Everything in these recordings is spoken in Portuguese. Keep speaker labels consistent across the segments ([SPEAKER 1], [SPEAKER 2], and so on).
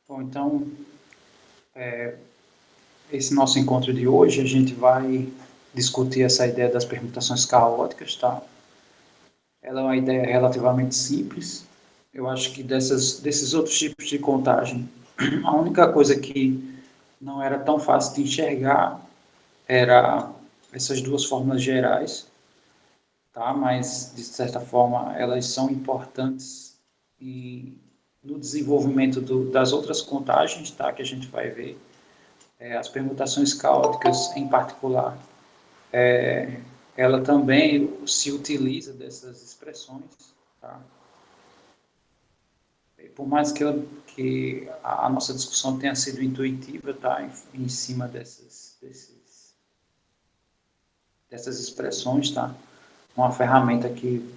[SPEAKER 1] Bom, então, esse nosso encontro de hoje, a gente vai discutir essa ideia das permutações caóticas, tá? Ela é uma ideia relativamente simples. Eu acho que desses outros tipos de contagem, a única coisa que não era tão fácil de enxergar era essas duas fórmulas gerais, tá? Mas, de certa forma, elas são importantes no desenvolvimento das outras contagens, tá? Que a gente vai ver. As permutações caóticas, em particular, ela também se utiliza dessas expressões, tá? E por mais que a nossa discussão tenha sido intuitiva, tá? Em cima dessas expressões, tá? Uma ferramenta que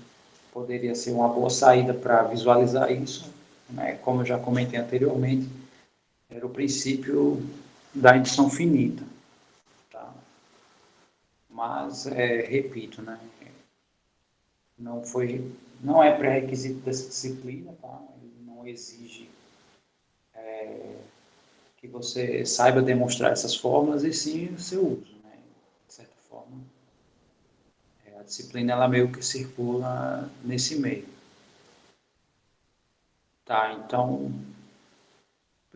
[SPEAKER 1] poderia ser uma boa saída para visualizar isso, né? Como eu já comentei anteriormente, era o princípio da indução finita, tá? Mas, repito, né? Não foi, não é pré-requisito dessa disciplina, tá? Ele não exige que você saiba demonstrar essas fórmulas e sim o seu uso, né? De certa forma, a disciplina ela meio que circula nesse meio. Tá, então,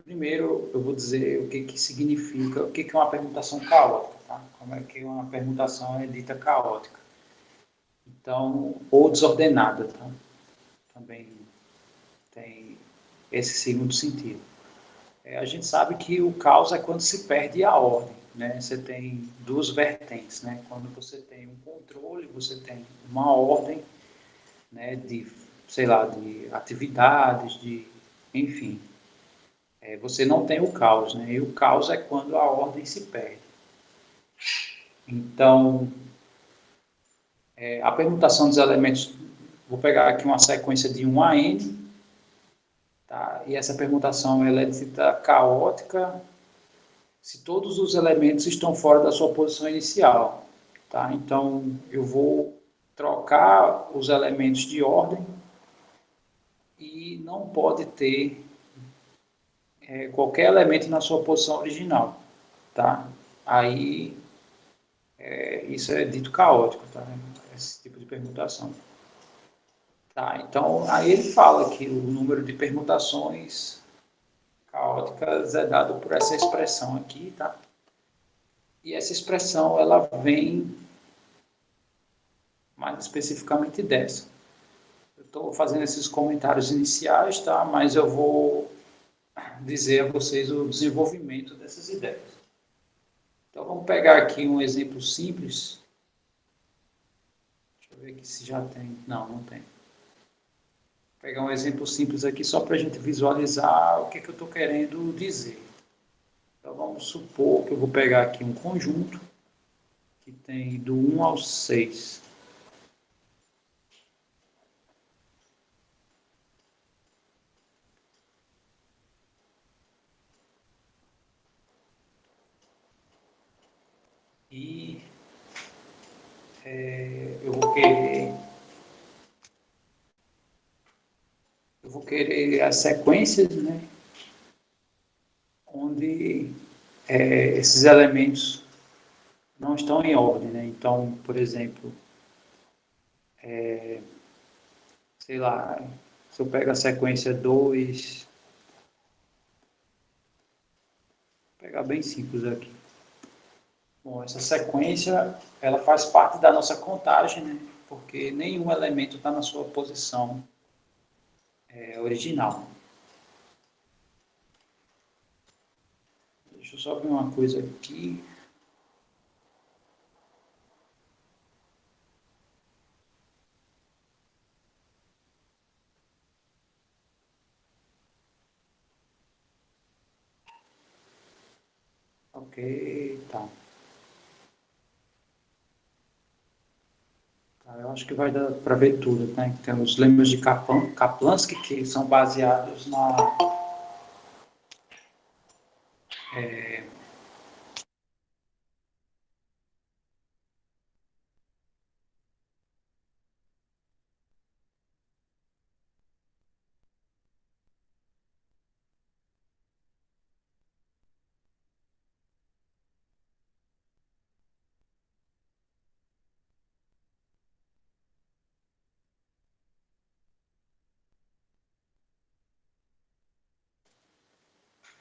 [SPEAKER 1] primeiro eu vou dizer o que significa, o que é uma permutação caótica, tá? Como é que uma permutação é dita caótica. Então, ou desordenada, tá? Também tem esse segundo sentido. A gente sabe que o caos é quando se perde a ordem, né? Você tem duas vertentes, né? Quando você tem um controle, você tem uma ordem, né? De, sei lá, de atividades, de, enfim. Você não tem o caos, né? E o caos é quando a ordem se perde. Então, a permutação dos elementos, vou pegar aqui uma sequência de 1 a n, tá? E essa permutação ela é dita caótica se todos os elementos estão fora da sua posição inicial. Tá? Então, eu vou trocar os elementos de ordem e não pode ter qualquer elemento na sua posição original. Tá? Aí, isso é dito caótico, tá? Esse tipo de permutação. Tá? Então, aí ele fala que o número de permutações caóticas é dado por essa expressão aqui, tá? E essa expressão, ela vem mais especificamente dessa. Eu estou fazendo esses comentários iniciais, tá? Mas eu vou dizer a vocês o desenvolvimento dessas ideias. Então, vamos pegar aqui um exemplo simples. Deixa eu ver aqui se já tem. Não, não tem. Vou pegar um exemplo simples aqui só para a gente visualizar o que, que eu estou querendo dizer. Então, vamos supor que eu vou pegar aqui um conjunto que tem do 1 ao 6. E eu vou querer as sequências, né? Onde esses elementos não estão em ordem, né? Então, por exemplo, sei lá, se eu pego a sequência 2, vou pegar bem simples aqui. Bom, essa sequência, ela faz parte da nossa contagem, né? Porque nenhum elemento está na sua posição original. Deixa eu só ver uma coisa aqui. Ok, tá. Eu acho que vai dar para ver tudo, né? Tem os lemas de Kaplansky, que são baseados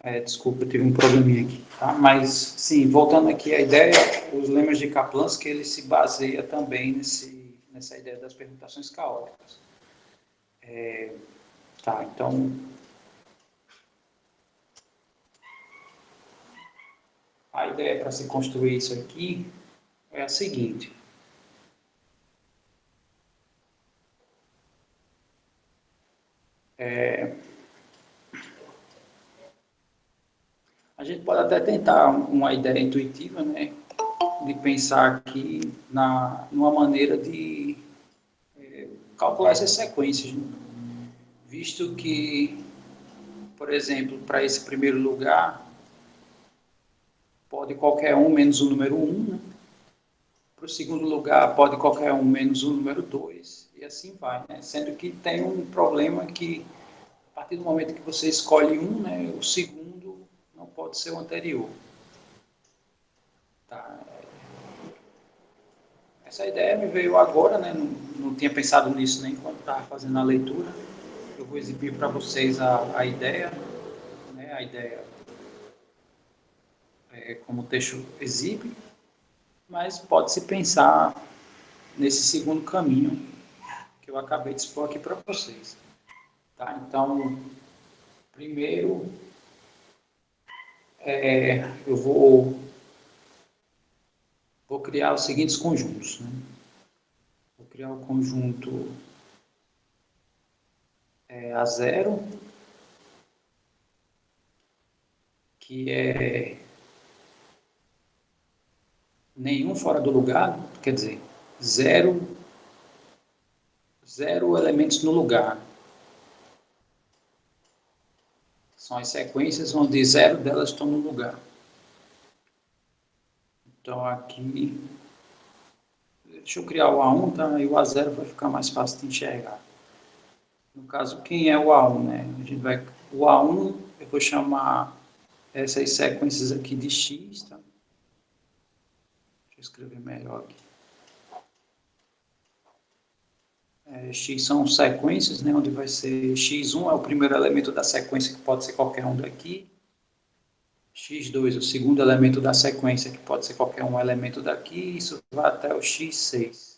[SPEAKER 1] Desculpa, eu tive um probleminha aqui, tá? Mas, sim, voltando aqui à ideia, os lemas de Kaplanski, ele se baseia também nessa ideia das permutações caóticas. Tá, então, a ideia para se construir isso aqui é a seguinte. A gente pode até tentar uma ideia intuitiva, né, de pensar aqui numa maneira de calcular essas sequências, né? Visto que, por exemplo, para esse primeiro lugar, pode qualquer um menos o número 1, né? Para o segundo lugar, pode qualquer um menos o número 2, e assim vai, né? Sendo que tem um problema que, a partir do momento que você escolhe um, né, o segundo não pode ser o anterior. Tá? Essa ideia me veio agora, né? Não tinha pensado nisso nem quando estava fazendo a leitura. Eu vou exibir para vocês a ideia, né? A ideia como o texto exibe, mas pode-se pensar nesse segundo caminho que eu acabei de expor aqui para vocês. Tá? Então, primeiro, eu vou criar os seguintes conjuntos. Né? Vou criar o conjunto A0, que é nenhum fora do lugar, quer dizer, zero elementos no lugar. São as sequências onde zero delas estão no lugar. Então, aqui, deixa eu criar o A1, tá? E o A0 vai ficar mais fácil de enxergar. No caso, quem é o A1, né? O A1, eu vou chamar essas sequências aqui de X, tá? Deixa eu escrever melhor aqui. X são sequências, né? Onde vai ser X1 é o primeiro elemento da sequência, que pode ser qualquer um daqui. X2, o segundo elemento da sequência, que pode ser qualquer um elemento daqui, isso vai até o X6.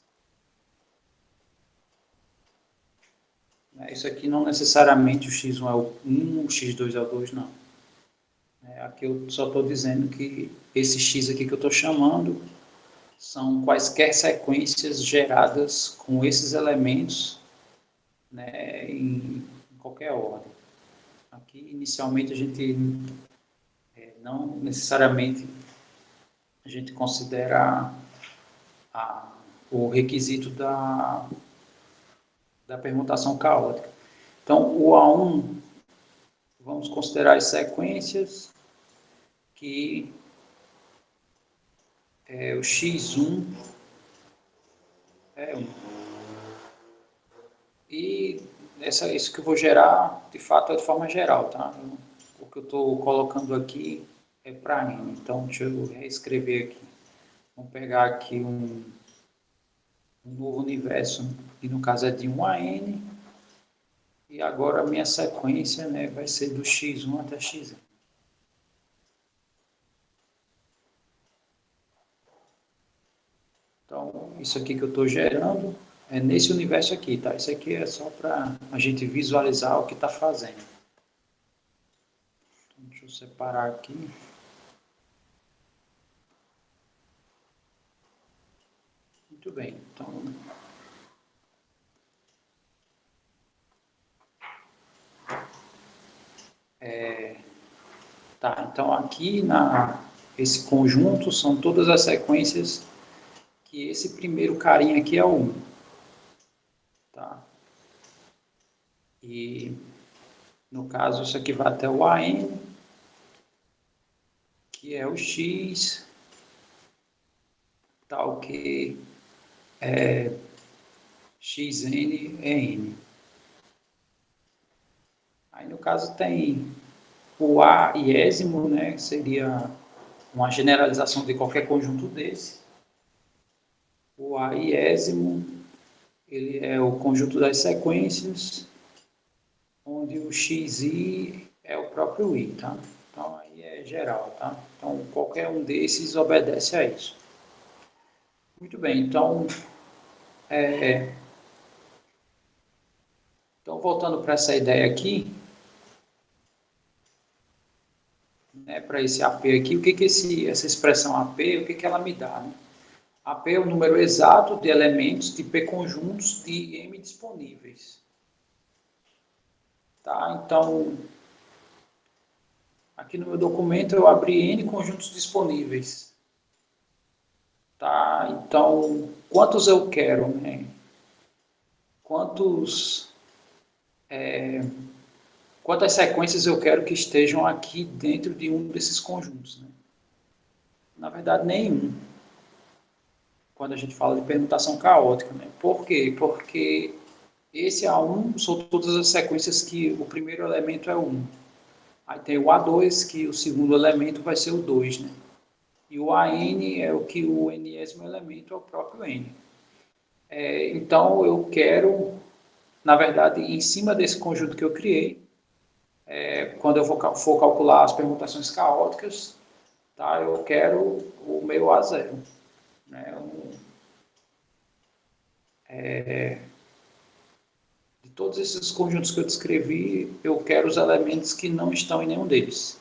[SPEAKER 1] Isso aqui não necessariamente o X1 é o 1, o X2 é o 2, não. Aqui eu só estou dizendo que esse X aqui que eu estou chamando são quaisquer sequências geradas com esses elementos, né, em qualquer ordem. Aqui, inicialmente, a gente não necessariamente a gente considera o requisito da permutação caótica. Então, o A1, vamos considerar as sequências que o X1 é 1. E isso que eu vou gerar, de fato, é de forma geral, tá? O que eu estou colocando aqui é para N. Então, deixa eu reescrever aqui. Vamos pegar aqui um novo universo, que no caso é de 1 a N. E agora a minha sequência, né, vai ser do X1 até Xn. Então, isso aqui que eu estou gerando é nesse universo aqui, tá? Isso aqui é só para a gente visualizar o que está fazendo. Então, deixa eu separar aqui. Muito bem, então... Tá, então aqui esse conjunto são todas as sequências que esse primeiro carinha aqui é o 1. Tá? E no caso isso aqui vai até o AN, que é o X, tal que XN é N. Aí no caso tem o A iésimo, né, seria uma generalização de qualquer conjunto desse. O A iésimo, ele é o conjunto das sequências, onde o xi é o próprio i, tá? Então, geral, tá? Então, qualquer um desses obedece a isso. Muito bem, então, voltando para essa ideia aqui, né, para esse AP aqui, o que essa expressão AP, o que ela me dá? Né? AP é o número exato de elementos de P conjuntos de M disponíveis. Tá? Então, aqui no meu documento eu abri N conjuntos disponíveis. Tá? Então, quantos eu quero? Né? Quantas sequências eu quero que estejam aqui dentro de um desses conjuntos? Né? Na verdade, nenhum. Quando a gente fala de permutação caótica. Né? Por quê? Porque esse A1 são todas as sequências que o primeiro elemento é o 1. Aí tem o A2, que o segundo elemento vai ser o 2. Né? E o AN é o que o nésimo elemento é o próprio N. Então, eu quero, na verdade, em cima desse conjunto que eu criei, quando eu for calcular as permutações caóticas, tá, eu quero o meu A0. Né? De todos esses conjuntos que eu descrevi, eu quero os elementos que não estão em nenhum deles.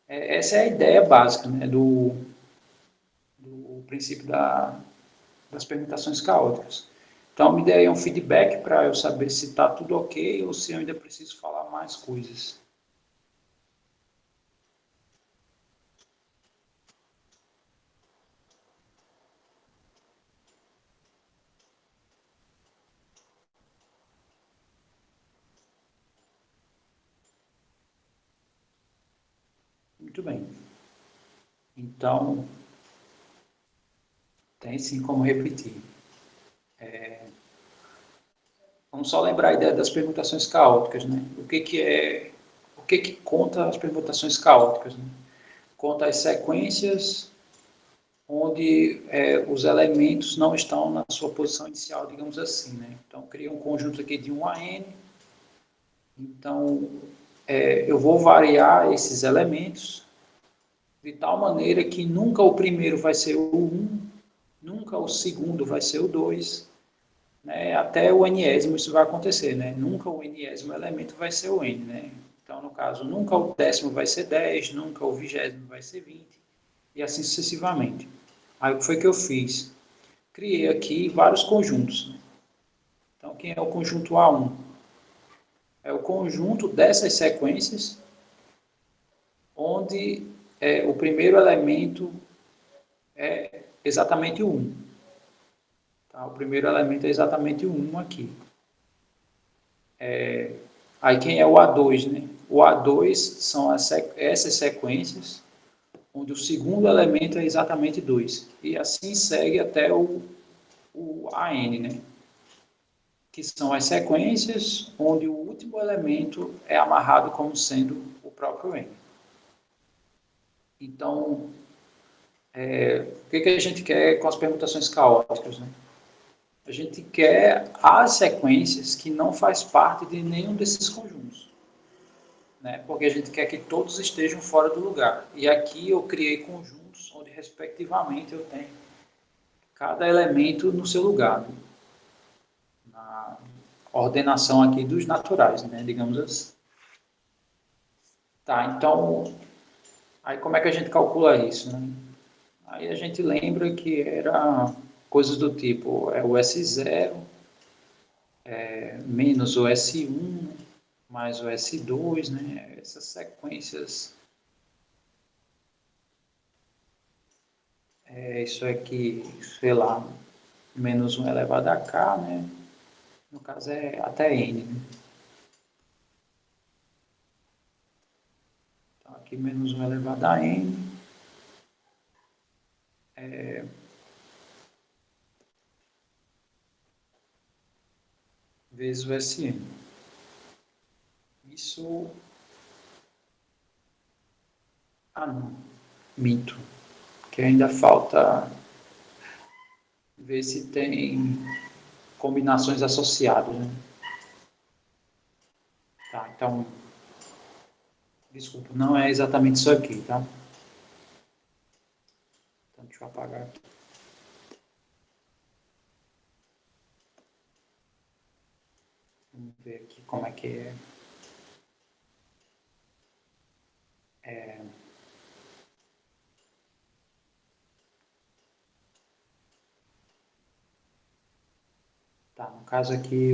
[SPEAKER 1] Essa é a ideia básica, né, do princípio das permutações caóticas. Então, me dê aí um feedback para eu saber se está tudo ok ou se eu ainda preciso falar mais coisas. Muito bem. Então, tem sim como repetir. Vamos só lembrar a ideia das permutações caóticas, né? O que conta as permutações caóticas? Né? Conta as sequências onde os elementos não estão na sua posição inicial, digamos assim, né? Então, cria um conjunto aqui de 1 a n. Então, eu vou variar esses elementos de tal maneira que nunca o primeiro vai ser o 1, nunca o segundo vai ser o 2, né? Até o nésimo isso vai acontecer, né? Nunca o nésimo elemento vai ser o n, né? Então, no caso, nunca o décimo vai ser 10, nunca o vigésimo vai ser 20, e assim sucessivamente. Aí, o que foi que eu fiz? Criei aqui vários conjuntos. Né? Então, quem é o conjunto A1? É o conjunto dessas sequências onde o primeiro elemento é exatamente o 1. Tá? O primeiro elemento é exatamente o 1 aqui. Aí quem é o A2? Né? O A2 são essas sequências onde o segundo elemento é exatamente 2. E assim segue até o AN, né? Que são as sequências onde o último elemento é amarrado como sendo o próprio N. Então, o que a gente quer com as permutações caóticas? Né? A gente quer as sequências que não faz parte de nenhum desses conjuntos. Né? Porque a gente quer que todos estejam fora do lugar. E aqui eu criei conjuntos onde, respectivamente, eu tenho cada elemento no seu lugar. Né? Na ordenação aqui dos naturais, né? Digamos assim. Tá, então, aí como é que a gente calcula isso? Né? Aí a gente lembra que era coisas do tipo, o S0 menos o S1 mais o S2, né? Essas sequências, isso aqui, sei lá, menos 1 elevado a k, né? No caso é até n, né? Então aqui menos 1 elevado a n, vezes o Sn. Isso, não, minto, que ainda falta ver se tem combinações associadas, né? Tá, então, Desculpa, não é exatamente isso aqui, tá? Então, deixa eu apagar aqui. Vamos ver aqui como é que é. Tá, no caso aqui,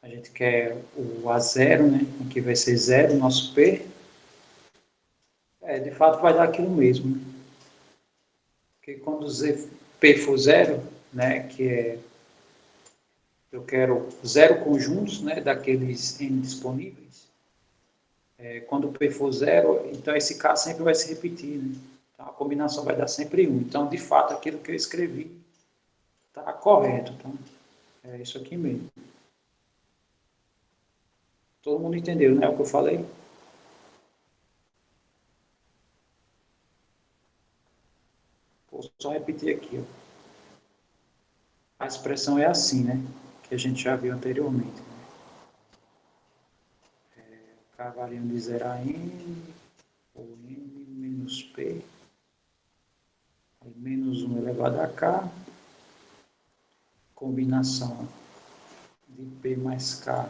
[SPEAKER 1] a gente quer o A0, né? Aqui vai ser 0, nosso P. De fato vai dar aquilo mesmo, né? Porque quando P for 0, né? Que é, eu quero 0 conjuntos, né? Daqueles N disponíveis. Quando P for 0, então esse K sempre vai se repetir, né? Então a combinação vai dar sempre 1. Então, de fato, aquilo que eu escrevi está correto. Então, é isso aqui mesmo. Todo mundo entendeu, né? O que eu falei? Vou só repetir aqui. Ó. A expressão é assim, né? Que a gente já viu anteriormente. Né? K variando de 0 a N, ou N menos P, menos 1 elevado a K, combinação de P mais K,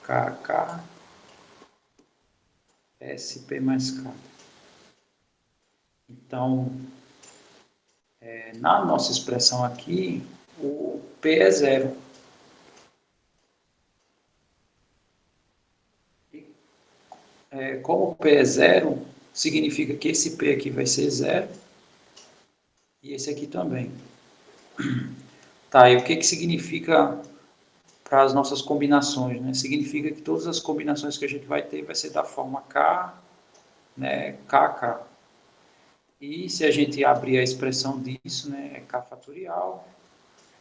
[SPEAKER 1] KK, SP mais K. Então, na nossa expressão aqui, o P é 0. Como o P é 0, significa que esse P aqui vai ser 0 e esse aqui também. Tá, e o que, que significa para as nossas combinações? Né? Significa que todas as combinações que a gente vai ter vai ser da forma K, né, KK. E se a gente abrir a expressão disso, né, é K fatorial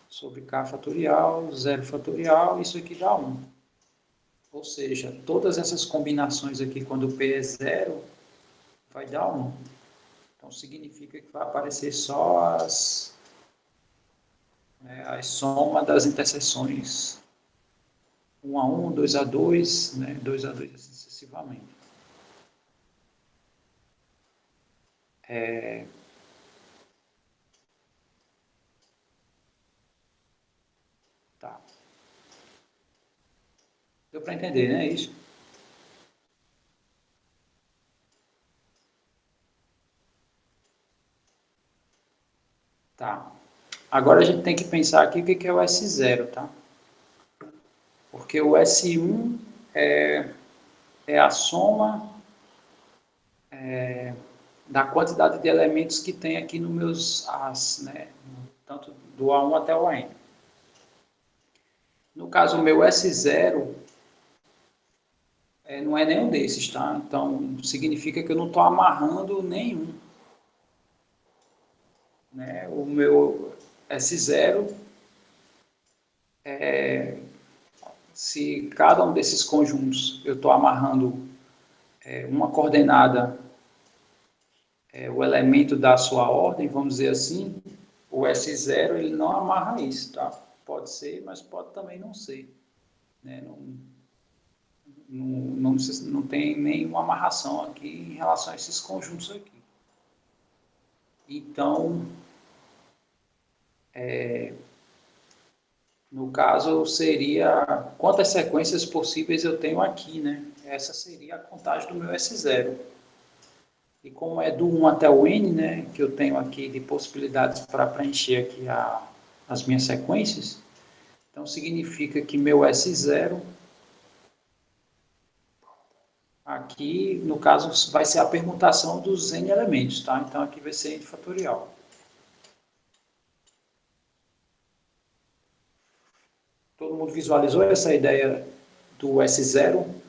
[SPEAKER 1] sobre K fatorial, 0 fatorial, isso aqui dá 1. Ou seja, todas essas combinações aqui, quando o P é 0, vai dar 1. Então, significa que vai aparecer só a soma das interseções 1 a 1, 2 a 2, né, 2 a 2, assim sucessivamente. Tá. Deu para entender, né? Isso? Tá. Agora a gente tem que pensar aqui o que é o S0, tá? Porque o S1 é a soma da quantidade de elementos que tem aqui nos meus As, né? Tanto do A1 até o AN. No caso, o meu S0 não é nenhum desses, tá? Então, significa que eu não estou amarrando nenhum. Né? O meu S0, se cada um desses conjuntos eu estou amarrando uma coordenada, o elemento da sua ordem, vamos dizer assim, o S0 ele não amarra isso, tá? Pode ser, mas pode também não ser. Né? Não tem nenhuma amarração aqui em relação a esses conjuntos aqui. Então, no caso, seria quantas sequências possíveis eu tenho aqui, né? Essa seria a contagem do meu S0. E como é do 1 até o N, né, que eu tenho aqui de possibilidades para preencher aqui as minhas sequências, então significa que meu S0 aqui, no caso, vai ser a permutação dos N elementos, tá? Então aqui vai ser N fatorial. Todo mundo visualizou essa ideia do S0?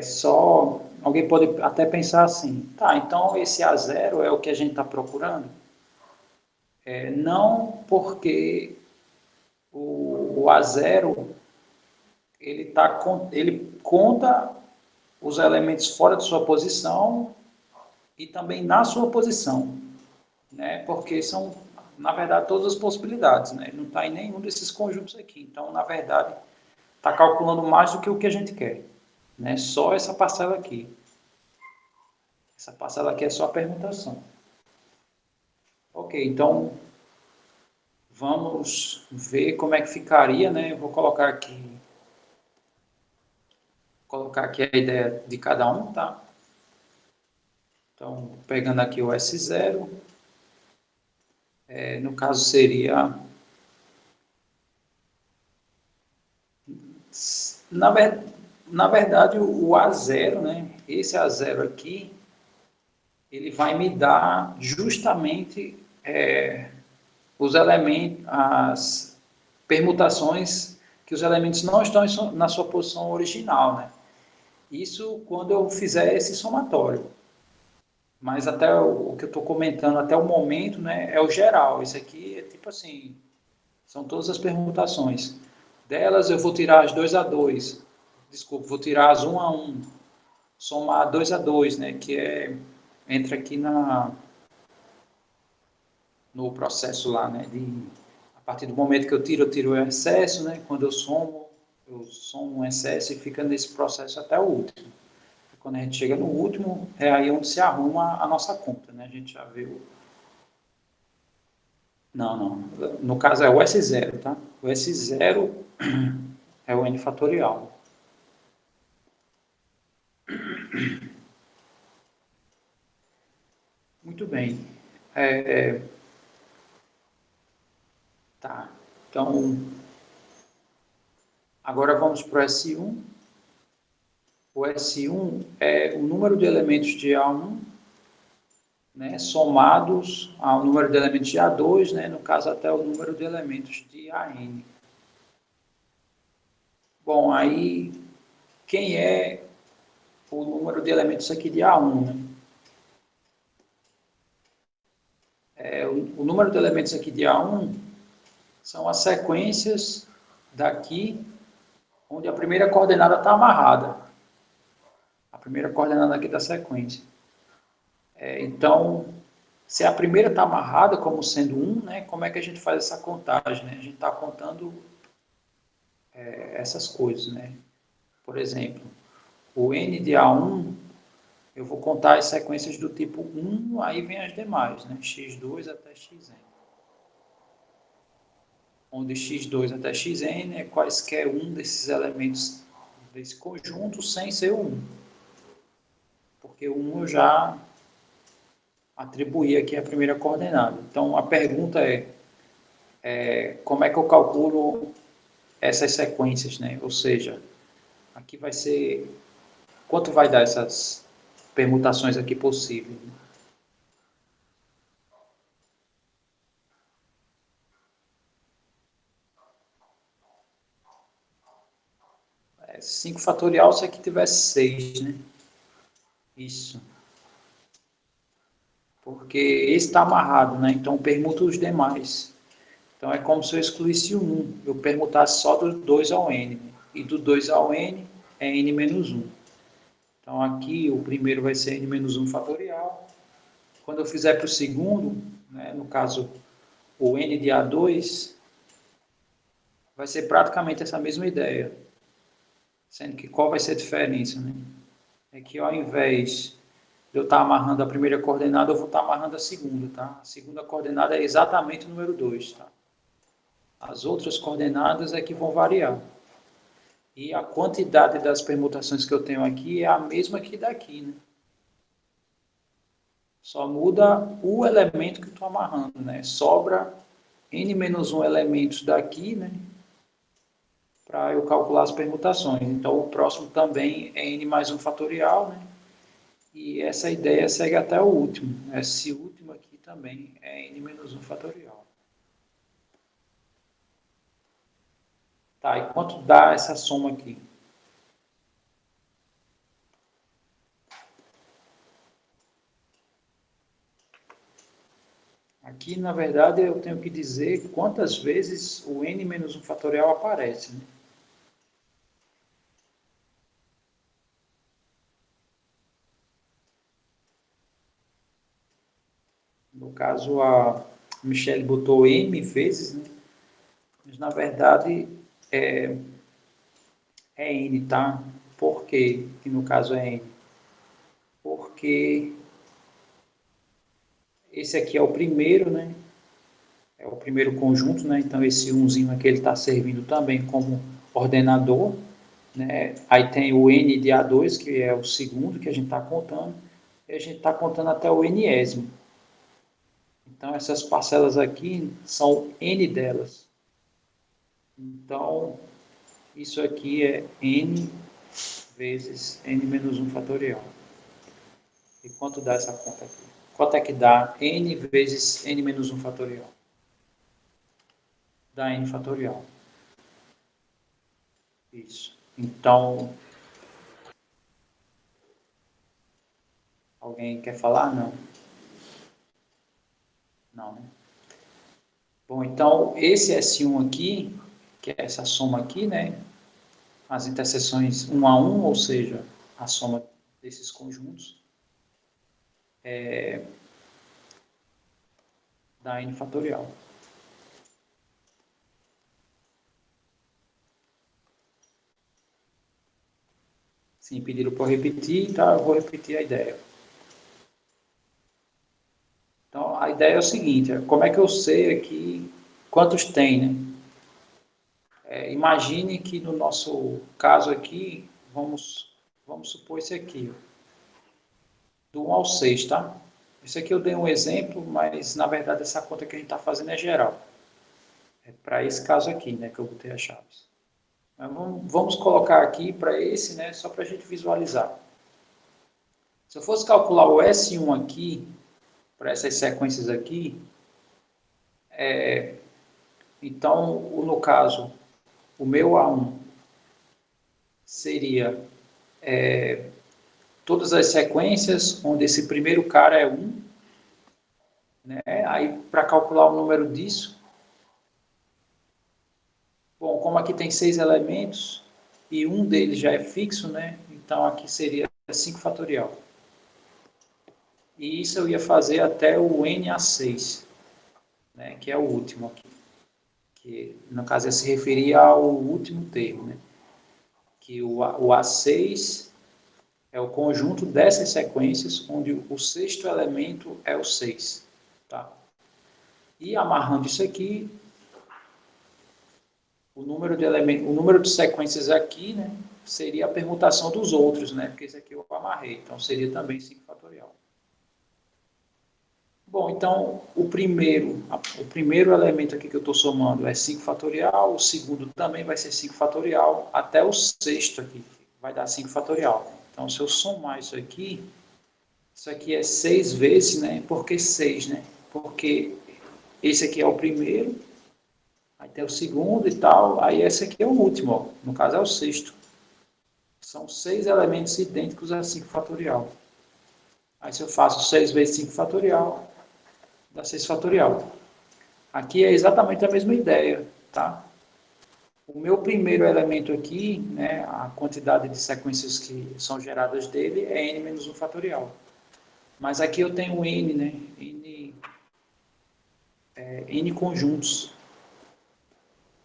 [SPEAKER 1] Só alguém pode até pensar assim, tá, então esse A0 é o que a gente está procurando? Não, porque o A0 ele conta os elementos fora de sua posição e também na sua posição, né? Porque são, na verdade, todas as possibilidades, né? Ele não está em nenhum desses conjuntos aqui. Então, na verdade, está calculando mais do que o que a gente quer, né? Só essa parcela aqui. Essa parcela aqui é só a permutação. Ok, então vamos ver como é que ficaria, né? Eu vou colocar aqui a ideia de cada um, tá? Então, pegando aqui o S0, no caso seria, na, ver, na verdade, o A0, né? Esse A0 aqui, ele vai me dar justamente os elementos, as permutações que os elementos não estão na sua posição original, né? Isso quando eu fizer esse somatório. Mas até o que eu estou comentando até o momento, né, é o geral. Isso aqui é tipo assim, são todas as permutações. Delas eu vou tirar as 2 a 2. Desculpa, vou tirar as 1 a 1. Somar 2 a 2, né, que entra aqui no processo lá, né, a partir do momento que eu tiro o excesso, né, quando eu somo um excesso e fica nesse processo até o último. Quando a gente chega no último, é aí onde se arruma a nossa conta, né? A gente já viu. Não, não. No caso é o S0, tá? O S0 é o N fatorial. Muito bem. É, tá. Então, agora vamos para o S1. O S1 é o número de elementos de A1, né, somados ao número de elementos de A2, né, no caso até o número de elementos de AN. Bom, aí quem é o número de elementos aqui de A1, né? O número de elementos aqui de A1 são as sequências daqui, onde a primeira coordenada está amarrada. A primeira coordenada aqui da sequência. Então, se a primeira está amarrada como sendo 1, né, como é que a gente faz essa contagem? Né? A gente está contando essas coisas. Né? Por exemplo, o n de A1, eu vou contar as sequências do tipo 1, aí vem as demais, né? x2 até xn. Onde x2 até xn é quaisquer um desses elementos desse conjunto sem ser o 1. Porque o 1 eu já atribuí aqui a primeira coordenada. Então, a pergunta como é que eu calculo essas sequências, né? Ou seja, aqui vai ser, quanto vai dar essas permutações aqui possíveis? Né? 5 fatorial se aqui tivesse 6, né? Isso. Porque esse está amarrado, né? Então permuta os demais. Então é como se eu excluísse o 1. Eu permutasse só do 2 ao n. E do 2 ao n é n menos 1. Então aqui o primeiro vai ser n menos 1 fatorial. Quando eu fizer para o segundo, né, no caso o n de A2, vai ser praticamente essa mesma ideia. Sendo que qual vai ser a diferença? Né? É que ao invés de eu estar amarrando a primeira coordenada, eu vou estar amarrando a segunda. Tá? A segunda coordenada é exatamente o número 2. Tá? As outras coordenadas é que vão variar. E a quantidade das permutações que eu tenho aqui é a mesma que daqui, né? Só muda o elemento que eu estou amarrando, né? Sobra n menos 1 elementos daqui, né? Para eu calcular as permutações. Então, o próximo também é n mais 1 fatorial, né? E essa ideia segue até o último. Esse último aqui também é n menos 1 fatorial. Tá, e quanto dá essa soma aqui? Aqui, na verdade, eu tenho que dizer quantas vezes o n menos 1 fatorial aparece. Né? No caso, a Michelle botou M vezes, né? Mas, na verdade, é N, tá? Por quê que no caso é N? Porque esse aqui é o primeiro, né? É o primeiro conjunto, né? Então, esse 1zinho aqui, ele está servindo também como ordenador, né? Aí tem o N de A2, que é o segundo que a gente está contando, e a gente está contando até o Nésimo. Então, essas parcelas aqui são N delas. Então, isso aqui é N vezes N menos 1 fatorial. E quanto dá essa conta aqui? Quanto é que dá N vezes N menos 1 fatorial? Dá N fatorial. Isso. Então, alguém quer falar? Não. Não, né? Bom, então, esse S1 aqui, que é essa soma aqui, né? As interseções 1 a 1, ou seja, a soma desses conjuntos, dá N fatorial. Sim, pediram para eu repetir, tá? Eu vou repetir a ideia. Então, a ideia é o seguinte, como é que eu sei aqui quantos tem, né? Imagine que no nosso caso aqui, vamos supor esse aqui, ó, do 1 ao 6, tá? Isso aqui eu dei um exemplo, mas na verdade essa conta que a gente está fazendo é geral. É para esse caso aqui, né, que eu botei as chaves. Mas vamos colocar aqui para esse, né, só para a gente visualizar. Se eu fosse calcular o S1 aqui, para essas sequências aqui, então, no caso, o meu A1 seria todas as sequências onde esse primeiro cara é 1, né? Aí, para calcular o número disso, bom, como aqui tem 6 elementos e um deles já é fixo, né? Então, aqui seria 5 fatorial. E isso eu ia fazer até o n a 6, né? Que é o último aqui. Que, no caso, ia se referir ao último termo, né? Que o A6 é o conjunto dessas sequências, onde o sexto elemento é o 6. Tá? E amarrando isso aqui, o número de sequências aqui, né, seria a permutação dos outros, né, porque esse aqui eu amarrei, então seria também 5 fatorial. Bom, então o primeiro elemento aqui que eu estou somando é 5 fatorial, o segundo também vai ser 5 fatorial, até o sexto aqui vai dar 5 fatorial. Então, se eu somar isso aqui é 6 vezes, né? Por que 6, né? Porque esse aqui é o primeiro, aí tem o segundo e tal, aí esse aqui é o último, ó. No caso é o sexto. São 6 elementos idênticos a 5 fatorial. Aí se eu faço 6 vezes 5 fatorial, dá 6 fatorial. Aqui é exatamente a mesma ideia, tá? O meu primeiro elemento aqui, né, a quantidade de sequências que são geradas dele é n menos 1 fatorial. Mas aqui eu tenho n, né? N conjuntos.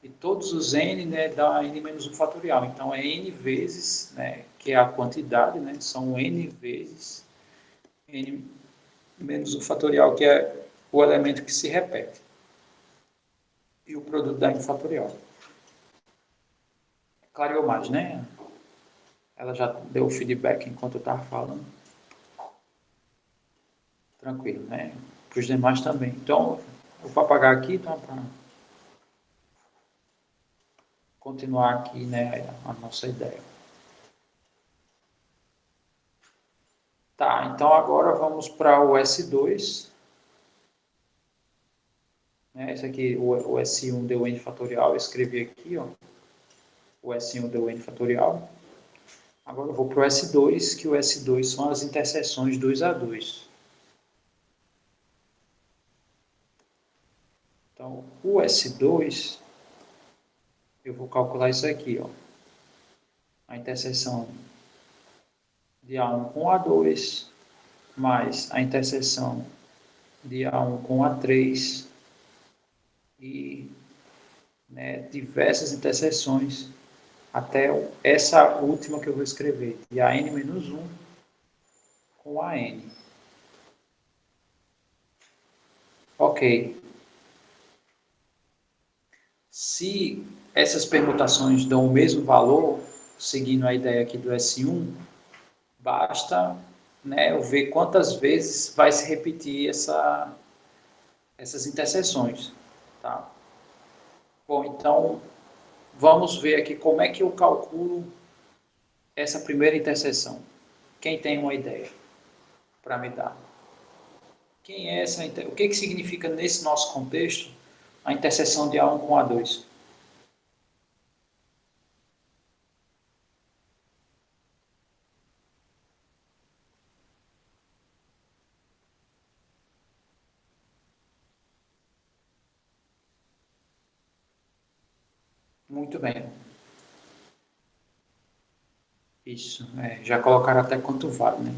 [SPEAKER 1] E todos os n, né, dá n menos 1 fatorial. Então, é n vezes, né, que é a quantidade, né, são n vezes n menos 1 fatorial, que é o elemento que se repete. E o produto dá n fatorial. Clareou mais, né? Ela já deu o feedback enquanto eu estava falando. Tranquilo, né? Para os demais também. Então, eu vou apagar aqui, então, para continuar aqui, né, a nossa ideia. Tá, então agora vamos para o S2. Né? Esse aqui, o S1 deu n fatorial, eu escrevi aqui, ó. O S1 deu n fatorial. Agora eu vou para o S2, que o S2 são as interseções 2 a 2. Então, o S2, eu vou calcular isso aqui, ó. A interseção de A1 com A2, mais a interseção de A1 com A3 e, né, diversas interseções até essa última que eu vou escrever, de AN-1 com AN. Ok. Se essas permutações dão o mesmo valor, seguindo a ideia aqui do S1, basta, né, eu ver quantas vezes vai se repetir essas interseções. Tá? Bom, então vamos ver aqui como é que eu calculo essa primeira interseção. Quem tem uma ideia para me dar? Quem é essa? O que significa nesse nosso contexto a interseção de A1 com A2? Muito bem. Isso. Já colocaram até quanto vale, né?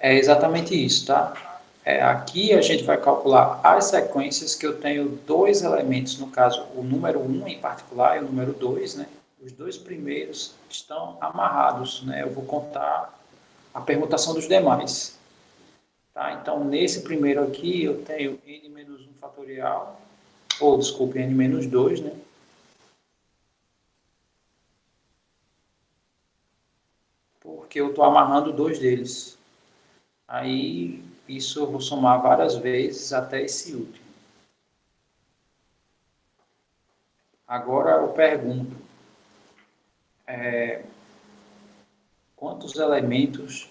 [SPEAKER 1] É exatamente isso, tá? Aqui a gente vai calcular as sequências que eu tenho dois elementos, no caso, o número 1 em particular e o número 2, né? Os dois primeiros estão amarrados, né? Eu vou contar a permutação dos demais. Tá? Então, nesse primeiro aqui, eu tenho n-1 fatorial, ou, desculpe, n-2, né? Porque eu estou amarrando dois deles. Aí, isso eu vou somar várias vezes até esse último. Agora eu pergunto, quantos elementos,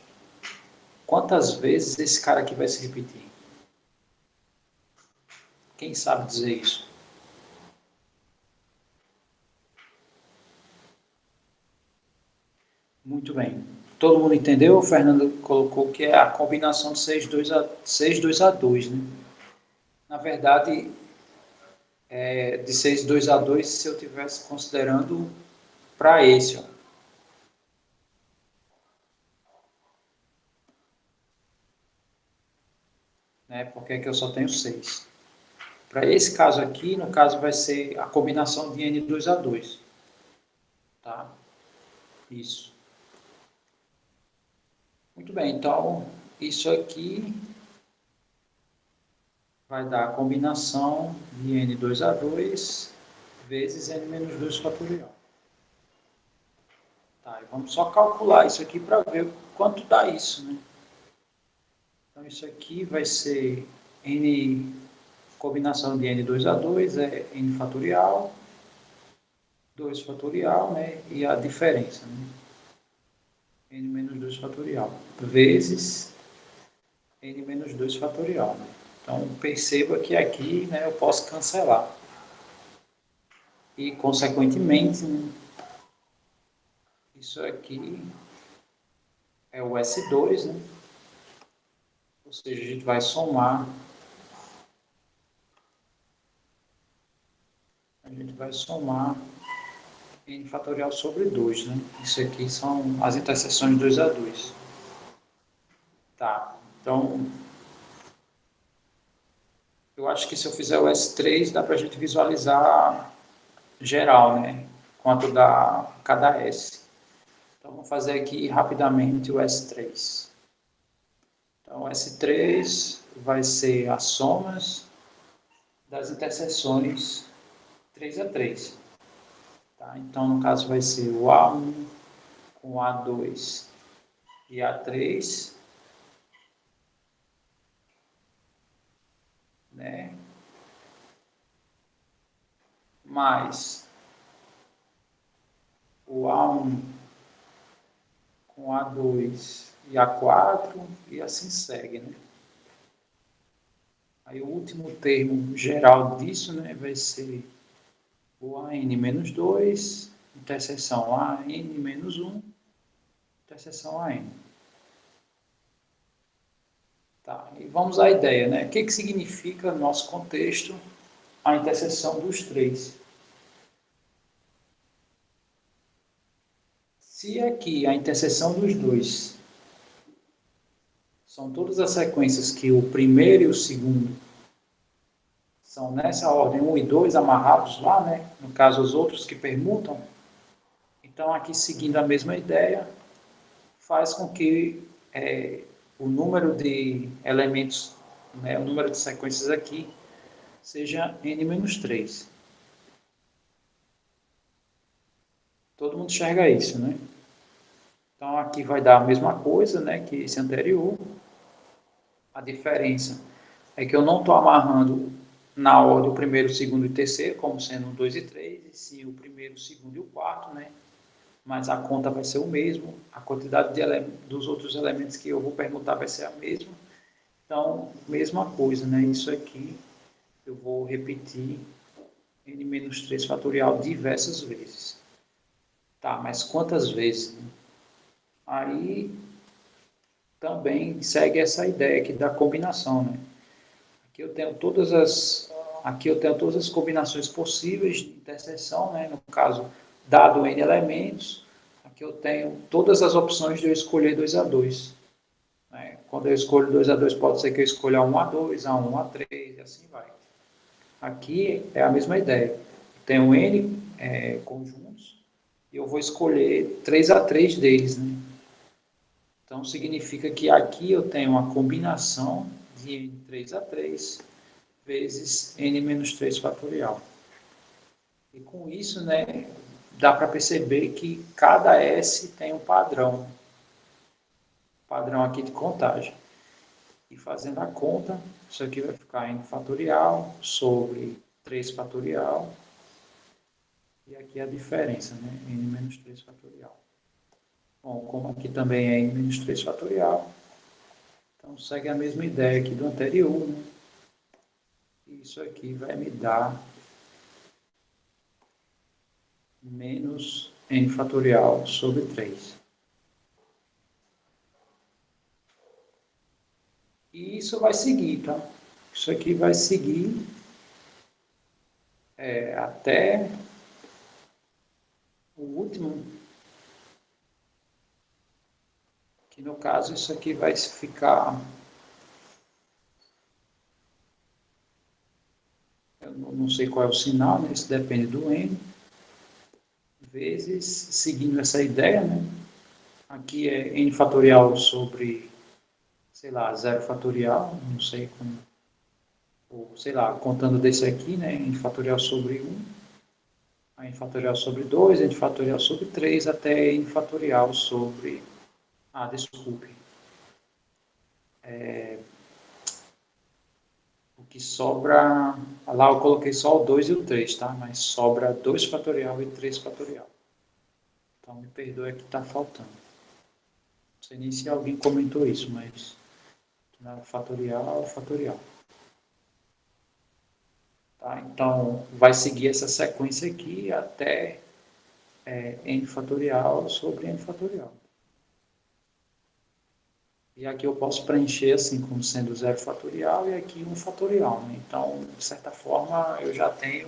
[SPEAKER 1] quantas vezes esse cara aqui vai se repetir? Quem sabe dizer isso? Muito bem. Todo mundo entendeu? O Fernando colocou que é a combinação de 6, 2 a 2, né? Na verdade, de 6, 2 a 2, se eu estivesse considerando para esse, ó, né? Porque aqui eu só tenho 6. Para esse caso aqui, no caso, vai ser a combinação de N2 a 2. Tá? Isso. Muito bem, então, isso aqui vai dar a combinação de N2 a 2 vezes N-2 fatorial. Tá, e vamos só calcular isso aqui para ver quanto dá isso, né? Então, isso aqui vai ser N, combinação de N2 a 2 é N fatorial, 2 fatorial, né? E a diferença, né? N-2 fatorial, vezes N-2 fatorial, né? Então, perceba que aqui, né, eu posso cancelar. E, consequentemente, né, isso aqui é o S2, né? Ou seja, a gente vai somar, n fatorial sobre 2, né? Isso aqui são as interseções 2 a 2. Tá, então, eu acho que se eu fizer o S3, dá para a gente visualizar geral, né? Quanto dá cada S. Então, vamos fazer aqui rapidamente o S3. Então, o S3 vai ser as somas das interseções 3 a 3. Tá? Então, no caso, vai ser o A1 com A2 e A3, né? Mais o A1 com A2 e A4 e assim segue, né? Aí o último termo geral disso, né, vai ser o AN-2, interseção AN-1, interseção AN. Tá, e vamos à ideia, né? O que significa, no nosso contexto, a interseção dos três? Se aqui a interseção dos dois, são todas as sequências que o primeiro e o segundo são nessa ordem 1 e 2 amarrados lá, né? No caso, os outros que permutam. Então, aqui seguindo a mesma ideia, faz com que o número de elementos, né, o número de sequências aqui, seja n-3. Todo mundo enxerga isso, né? Então, aqui vai dar a mesma coisa, né, que esse anterior. A diferença é que eu não estou amarrando na ordem o primeiro, o segundo e o terceiro, como sendo o 2 e 3, e sim o primeiro, o segundo e o quarto, né? Mas a conta vai ser o mesmo, a quantidade dos outros elementos que eu vou permutar vai ser a mesma. Então, mesma coisa, né? Isso aqui eu vou repetir n-3 fatorial diversas vezes. Tá, mas quantas vezes? Aí também segue essa ideia aqui da combinação, né? Aqui eu tenho todas as combinações possíveis de interseção, né? No caso, dado n elementos, aqui eu tenho todas as opções de eu escolher 2 a 2. Né? Quando eu escolho 2 a 2, pode ser que eu escolha 1 a 2, A1, A3, e assim vai. Aqui é a mesma ideia. Tenho n conjuntos e eu vou escolher 3 a 3 deles, né? Então, significa que aqui eu tenho uma combinação de n 3 a 3 vezes n-3 fatorial. E com isso, né, dá para perceber que cada S tem um padrão aqui de contagem. E fazendo a conta, isso aqui vai ficar n fatorial sobre 3 fatorial. E aqui é a diferença, né, n-3 fatorial. Bom, como aqui também é n-3 fatorial, então segue a mesma ideia aqui do anterior, né? Isso aqui vai me dar menos n fatorial sobre 3. E isso vai seguir, tá? Isso aqui vai seguir até o último, que no caso isso aqui vai ficar, eu não sei qual é o sinal, né? Isso depende do n, vezes, seguindo essa ideia, né? Aqui é n fatorial sobre, sei lá, 0 fatorial, não sei como, ou sei lá, contando desse aqui, né? N fatorial sobre 1, a n fatorial sobre 2, n fatorial sobre 3, até n fatorial sobre... Ah, desculpe. O que sobra... Lá eu coloquei só o 2 e o 3, tá? Mas sobra 2 fatorial e 3 fatorial. Então, me perdoe que está faltando. Não sei nem se alguém comentou isso, mas... fatorial, fatorial. Tá? Então, vai seguir essa sequência aqui até n fatorial sobre n fatorial. E aqui eu posso preencher assim, como sendo 0 fatorial e aqui 1 fatorial. Né? Então, de certa forma, eu já tenho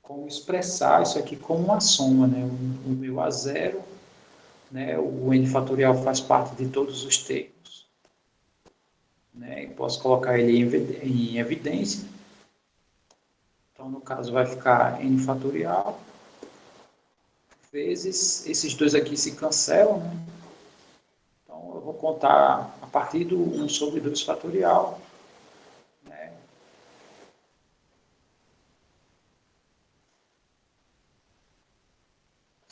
[SPEAKER 1] como expressar isso aqui como uma soma. Né? O meu a zero, né? O n fatorial faz parte de todos os termos. Né? E posso colocar ele em evidência. Então, no caso, vai ficar n fatorial vezes, esses dois aqui se cancelam, né? Então, eu vou contar a partir do 1 sobre 2 fatorial, né?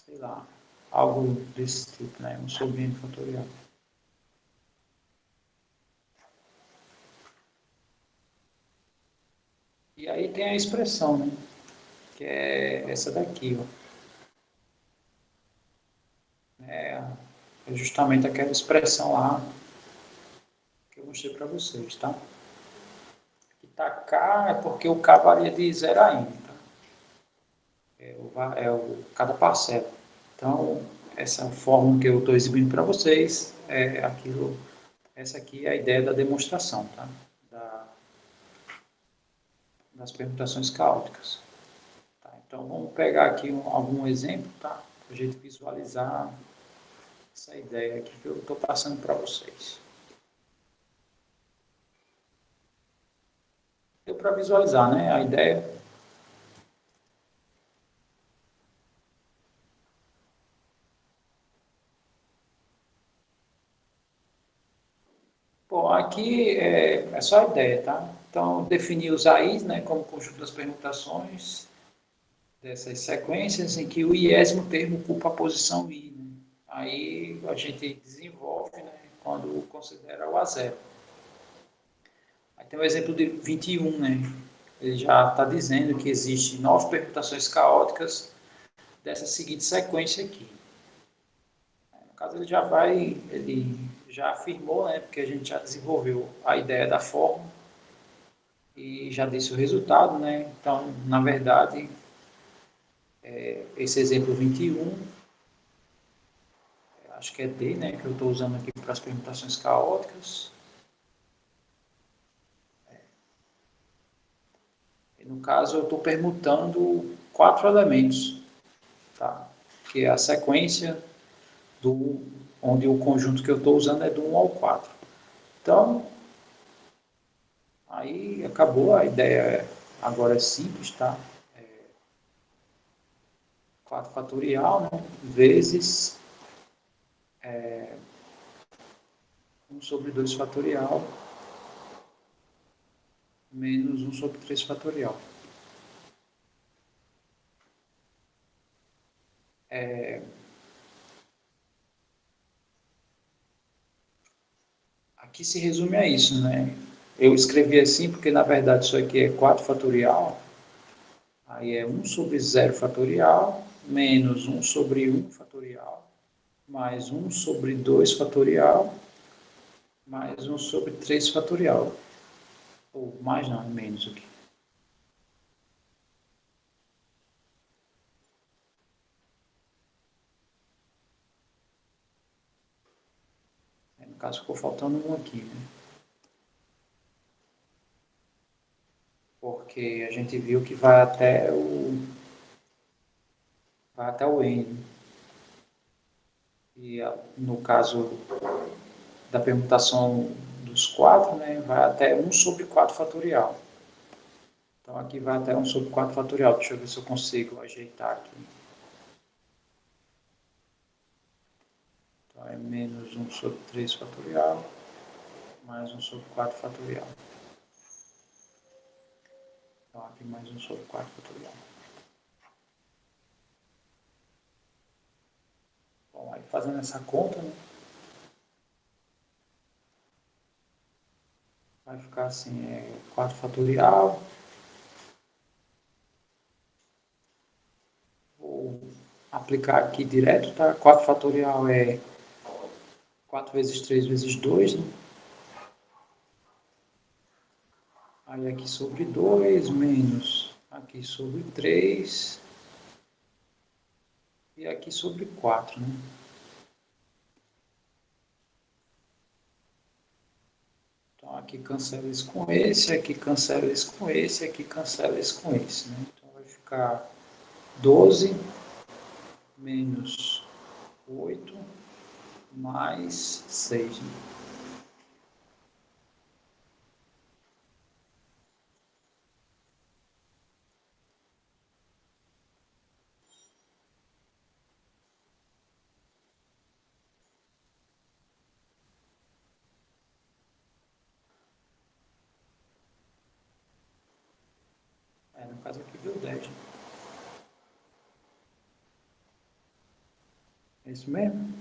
[SPEAKER 1] Sei lá, algo desse tipo, né? 1 sobre n fatorial. E aí tem a expressão, né? Que é essa daqui, ó. É justamente aquela expressão lá que eu mostrei para vocês, tá? Aqui tá K é porque o K varia de 0 a n, tá? Cada parcela. Então, essa fórmula que eu estou exibindo para vocês é aquilo. Essa aqui é a ideia da demonstração, tá? Das permutações caóticas. Tá? Então, vamos pegar aqui algum exemplo, tá? Para a gente visualizar essa ideia aqui que eu estou passando para vocês. para visualizar, né, a ideia. Bom, aqui é só a ideia, tá? Então, definir os AIs, né, como conjunto das permutações dessas sequências em que o iésimo termo ocupa a posição I, né? Aí a gente desenvolve, né, quando considera o A0. Aí tem o exemplo de 21, né? Ele já está dizendo que existe 9 permutações caóticas dessa seguinte sequência aqui. No caso, ele já afirmou, né, porque a gente já desenvolveu a ideia da forma e já disse o resultado, né? Então, na verdade, esse exemplo 21, acho que é D, né, que eu estou usando aqui para as permutações caóticas. E no caso, eu estou permutando 4 elementos, tá? Que é a sequência onde o conjunto que eu estou usando é do 1 ao 4. Então, aí acabou, a ideia agora é simples, tá? 4 fatorial, né? Vezes 1 sobre 2 fatorial, menos 1 sobre 3 fatorial. Aqui se resume a isso, né? Eu escrevi assim porque, na verdade, isso aqui é 4 fatorial, aí é 1 sobre 0 fatorial, menos 1 sobre 1 fatorial, mais 1 sobre 2 fatorial, mais 1 sobre 3 fatorial. Ou mais não, menos aqui. No caso, ficou faltando um aqui, né? Porque a gente viu que vai até o N. E no caso da permutação dos 4, né, vai até 1 sobre 4 fatorial. Então aqui vai até 1 sobre 4 fatorial. Deixa eu ver se eu consigo ajeitar aqui. Então é menos 1 sobre 3 fatorial, mais 1 sobre 4 fatorial. Então aqui mais 1 sobre 4 fatorial. Bom, aí fazendo essa conta, né, vai ficar assim, 4 fatorial. Vou aplicar aqui direto, tá? 4 fatorial é 4 vezes 3 vezes 2, né? Aí aqui sobre 2 menos aqui sobre 3 e aqui sobre 4, né? Então aqui cancela isso com esse, aqui cancela isso com esse, aqui cancela isso com esse, né? Então vai ficar 12 menos 8 mais 6, né? No caso aqui deu 10, né? É isso mesmo?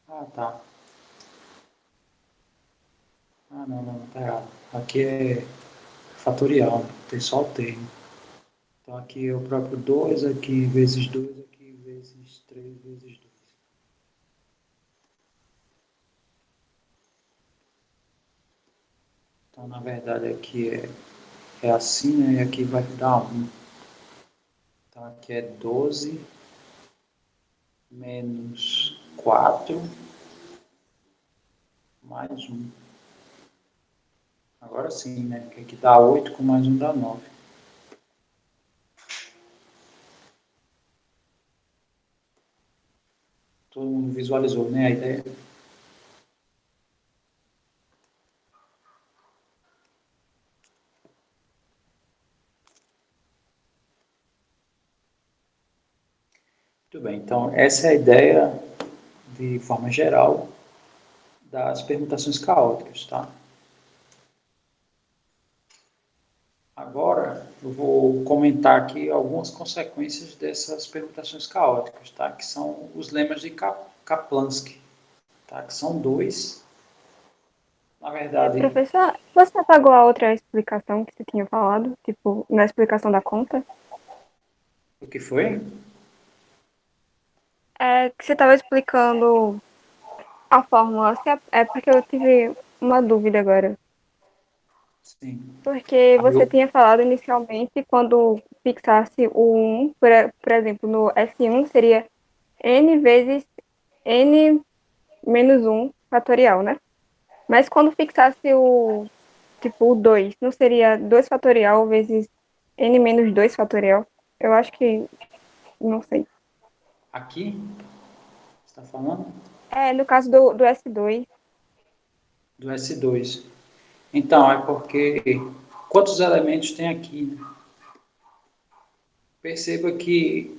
[SPEAKER 1] Ah, tá. Ah, não, não, tá errado. Aqui é fatorial, né? Tem só o termo. Então aqui é o próprio 2, aqui vezes 2, aqui vezes 3 vezes 2. Então, na verdade, aqui é assim, né? E aqui vai dar 1. Então, aqui é 12 menos 4 mais 1. Agora sim, né? Que aqui dá 8 com mais 1 dá 9. visualizou, né, a ideia? Muito bem, então essa é a ideia, de forma geral, das permutações caóticas, tá? Agora, eu vou comentar aqui algumas consequências dessas permutações caóticas, tá? Que são os lemas de Kaplansky, tá? Que são dois. Na verdade,
[SPEAKER 2] Professor, você apagou a outra explicação que você tinha falado? Tipo, na explicação da conta?
[SPEAKER 1] o que foi?
[SPEAKER 2] É que você estava explicando a fórmula. É porque eu tive uma dúvida agora.
[SPEAKER 1] Sim.
[SPEAKER 2] Porque
[SPEAKER 1] Aí
[SPEAKER 2] você
[SPEAKER 1] eu,
[SPEAKER 2] tinha falado inicialmente quando fixasse o 1, por exemplo, no S1 seria n vezes n menos 1 fatorial, né? Mas quando fixasse o, tipo, o 2, não seria 2 fatorial vezes n menos 2 fatorial? Eu acho que, não sei.
[SPEAKER 1] aqui, você está falando
[SPEAKER 2] É, no caso do S2,
[SPEAKER 1] do S2. Então, é porque quantos elementos tem aqui, né? Perceba que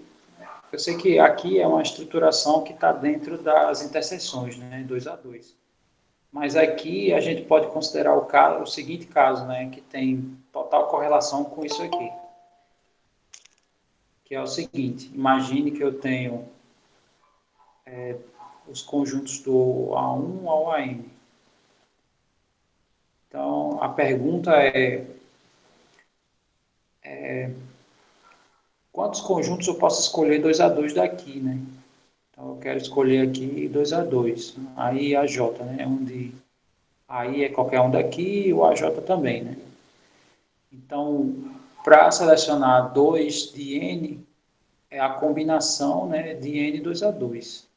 [SPEAKER 1] eu sei que aqui é uma estruturação que está dentro das interseções, né, 2 a 2. Mas aqui a gente pode considerar o seguinte caso, né, que tem total correlação com isso aqui, que é o seguinte: imagine que eu tenho os conjuntos do A1 ao AN. Então, a pergunta é: quantos conjuntos eu posso escolher 2 a 2 daqui, né? Então, eu quero escolher aqui 2 a 2. Aí a J, né? Onde aí é qualquer um daqui e o AJ também, né? Então, para selecionar 2 de N, é a combinação, né, de N 2 a 2.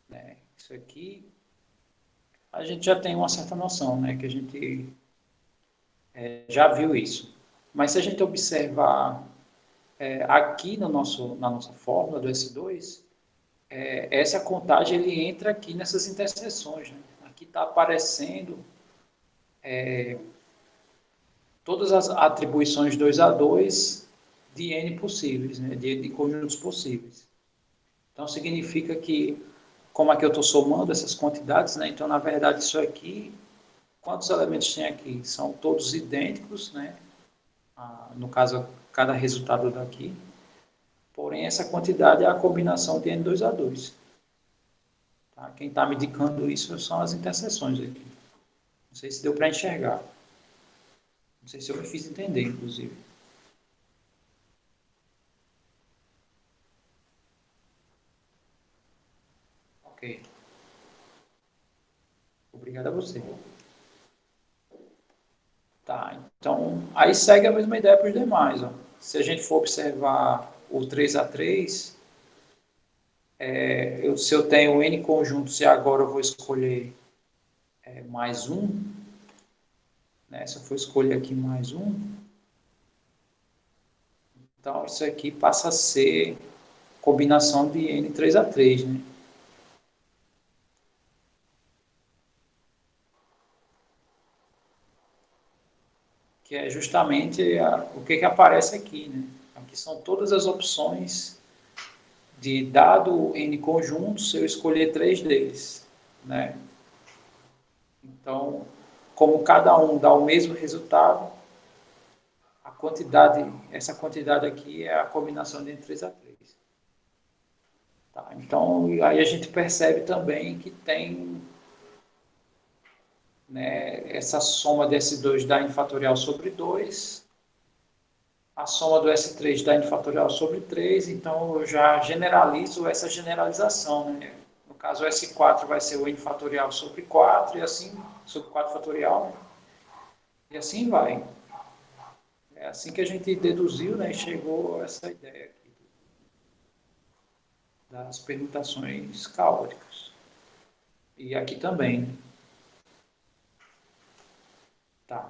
[SPEAKER 1] Né? Isso aqui a gente já tem uma certa noção, né, que a gente já viu isso. Mas se a gente observar aqui no na nossa fórmula do S2, essa contagem ele entra aqui nessas interseções. Né? Aqui está aparecendo todas as atribuições 2 a 2 de N possíveis, né? De conjuntos possíveis. Então, significa que, como aqui eu estou somando essas quantidades, né? Então, na verdade, isso aqui, quantos elementos tem aqui? São todos idênticos, né? No caso, cada resultado daqui. Porém, essa quantidade é a combinação de N2 a 2. Tá? Quem está me indicando isso são as interseções aqui. Não sei se deu para enxergar. Não sei se eu me fiz entender, inclusive. Ok. Obrigado a você. Tá, então, aí segue a mesma ideia para os demais. Ó. Se a gente for observar o 3 a 3, se eu tenho N conjuntos e agora eu vou escolher mais um, né? Se eu for escolher aqui mais um, então isso aqui passa a ser combinação de N 3 a 3, né? Que é justamente o que aparece aqui, né? Aqui são todas as opções de dado N conjuntos, se eu escolher três deles, né? Então, como cada um dá o mesmo resultado, a quantidade, essa quantidade aqui é a combinação de 3 a 3. Tá? Então, aí a gente percebe também que tem, né, essa soma de S2 dá n fatorial sobre 2, a soma do S3 dá n fatorial sobre 3, então eu já generalizo essa generalização. Né? No caso, o S4 vai ser o n fatorial sobre 4, e assim, sobre 4 fatorial, né? E assim vai. É assim que a gente deduziu, né, e chegou a essa ideia aqui das permutações caóticas. E aqui também, né? Tá.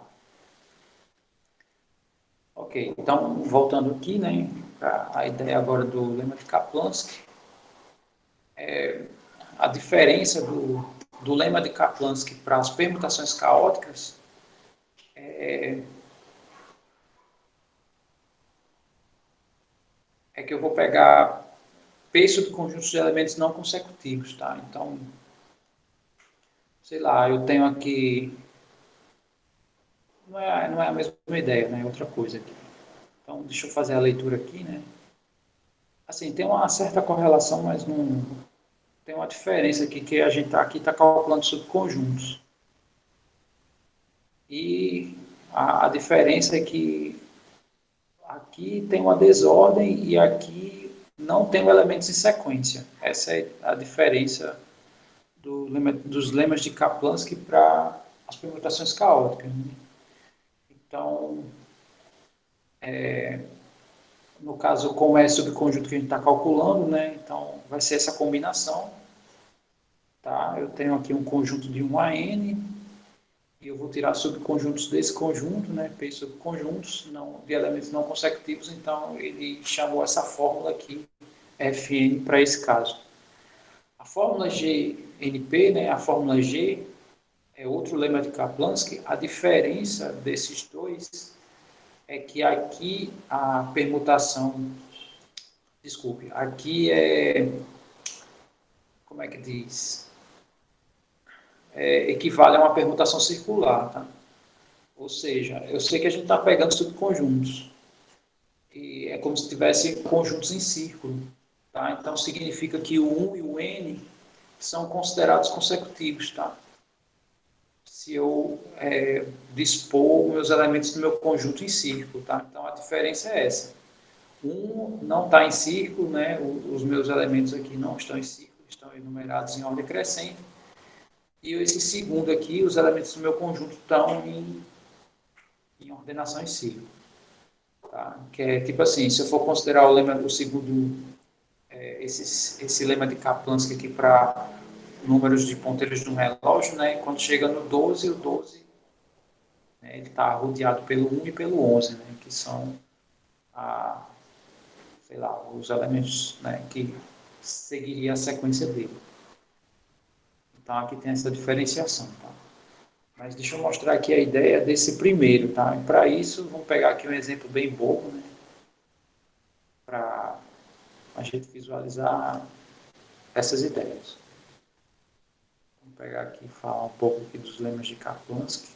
[SPEAKER 1] Ok, então, voltando aqui, né, a ideia agora do lema de Kaplansky, a diferença do lema de Kaplanski para as permutações caóticas é que eu vou pegar P subconjuntos de elementos não consecutivos, tá? Então, sei lá, eu tenho aqui... Não é a mesma ideia, né? É outra coisa aqui. Então, deixa eu fazer a leitura aqui, né? Assim, tem uma certa correlação, mas não... Tem uma diferença aqui, que a gente tá calculando subconjuntos. E a diferença é que aqui tem uma desordem e aqui não tem elementos em sequência. Essa é a diferença dos lemas de Kaplanski para as permutações caóticas, né? Então, no caso, como é subconjunto que a gente está calculando, né? Então, vai ser essa combinação. Tá? Eu tenho aqui um conjunto de 1 a n, e eu vou tirar subconjuntos desse conjunto, né? P subconjuntos de elementos não consecutivos, então ele chamou essa fórmula aqui, Fn, para esse caso. A fórmula GNP, né? A fórmula G, é outro lema de Kaplanski. A diferença desses dois é que aqui a permutação, desculpe, aqui como é que diz? Equivale a uma permutação circular, tá? Ou seja, eu sei que a gente está pegando subconjuntos, e é como se tivesse conjuntos em círculo, tá? Então significa que o 1 e o n são considerados consecutivos, tá? Se eu dispor meus elementos do meu conjunto em círculo, tá? Então a diferença é essa. Um não está em círculo, né? Os meus elementos aqui não estão em círculo, estão enumerados em ordem crescente. E esse segundo aqui, os elementos do meu conjunto estão em ordenação em círculo. Tá? Que é tipo assim, se eu for considerar o segundo, esse lema de Kaplanski aqui para números de ponteiros de um relógio, né? Quando chega no 12, o 12, né, ele está rodeado pelo 1 e pelo 11, né? Que são sei lá, os elementos, né, que seguiria a sequência dele. Então aqui tem essa diferenciação, tá? Mas deixa eu mostrar aqui a ideia desse primeiro, tá? E para isso, vamos pegar aqui um exemplo bem bobo, né? Para a gente visualizar essas ideias. Vamos pegar aqui e falar um pouco aqui dos lemas de Kaplanski.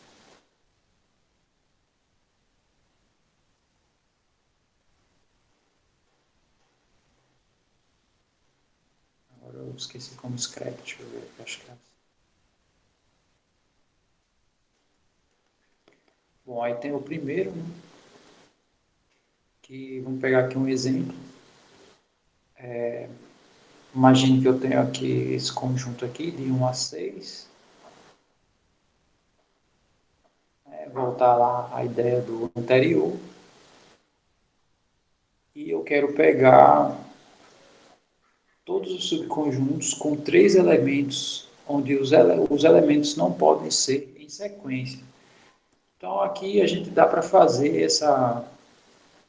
[SPEAKER 1] Agora eu esqueci como escreve, deixa eu ver, acho que é assim. Bom, aí tem o primeiro, né? Que vamos pegar aqui um exemplo. Imagine que eu tenho aqui esse conjunto aqui de 1 a 6. Voltar lá à ideia do anterior. E eu quero pegar todos os subconjuntos com 3 elementos, onde os elementos não podem ser em sequência. Então aqui a gente dá para fazer essa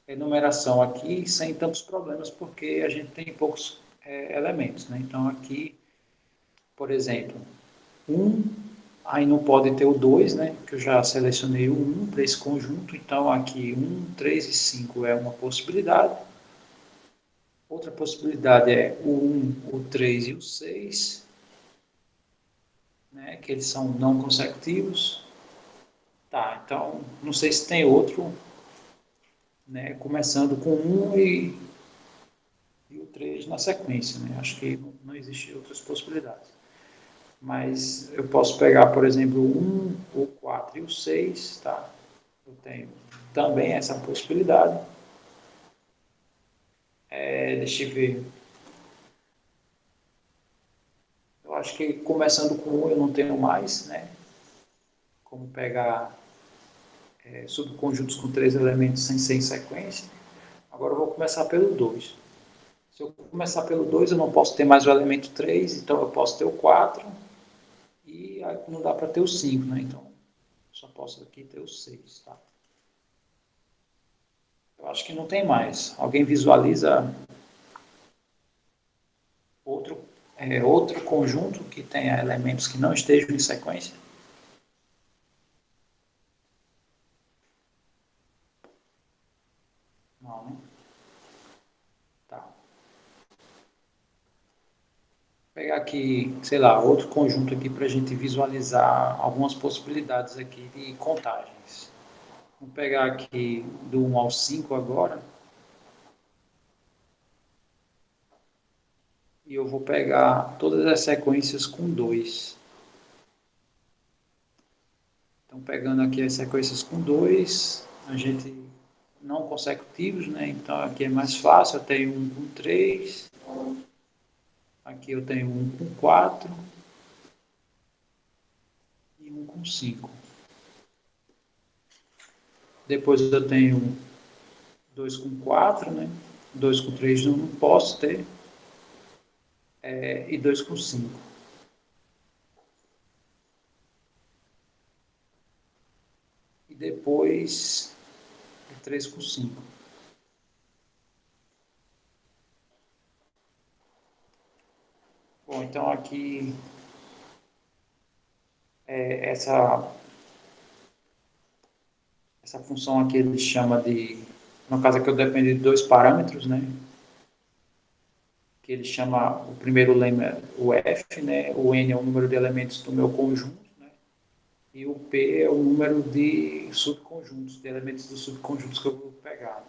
[SPEAKER 1] enumeração aqui sem tantos problemas, porque a gente tem poucos elementos, né? Então aqui, por exemplo, 1, aí não pode ter o 2, né? Que eu já selecionei o 1 para esse conjunto, então aqui 1, 3 e 5 é uma possibilidade. Outra possibilidade é o 1, o 3 e o 6, né? Que eles são não consecutivos. Tá, então não sei se tem outro, né? Começando com 1 e o 3 na sequência, né? Acho que não existe outras possibilidades. Mas eu posso pegar, por exemplo, o 1, o 4 e o 6, tá? Eu tenho também essa possibilidade. Deixa eu ver. Eu acho que começando com 1 eu não tenho mais, né? Como pegar subconjuntos com 3 elementos sem ser em sequência. Agora eu vou começar pelo 2. Se eu começar pelo 2, eu não posso ter mais o elemento 3, então eu posso ter o 4 e não dá para ter o 5, né? Então só posso aqui ter o 6, tá? Eu acho que não tem mais. Alguém visualiza outro outro conjunto que tenha elementos que não estejam em sequência? Não, né? Tá. Vou pegar aqui, sei lá, outro conjunto aqui para a gente visualizar algumas possibilidades aqui de contagens. Vou pegar aqui do 1 ao 5 agora. E eu vou pegar todas as sequências com 2. Então, pegando aqui as sequências com 2, a gente não consecutivos, né? Então, aqui é mais fácil. Eu tenho um com 3, aqui eu tenho um com 4 e um com 5. Depois eu tenho 2 com 4, né? 2 com 3 não posso ter, e 2 com 5. E depois 3 com 5. Bom, então aqui essa função aqui ele chama de, no caso aqui eu dependo de dois parâmetros, né? Que ele chama, o primeiro lema o f, né? O n é o número de elementos do meu conjunto, né? E o p é o número de subconjuntos, de elementos dos subconjuntos que eu vou pegar.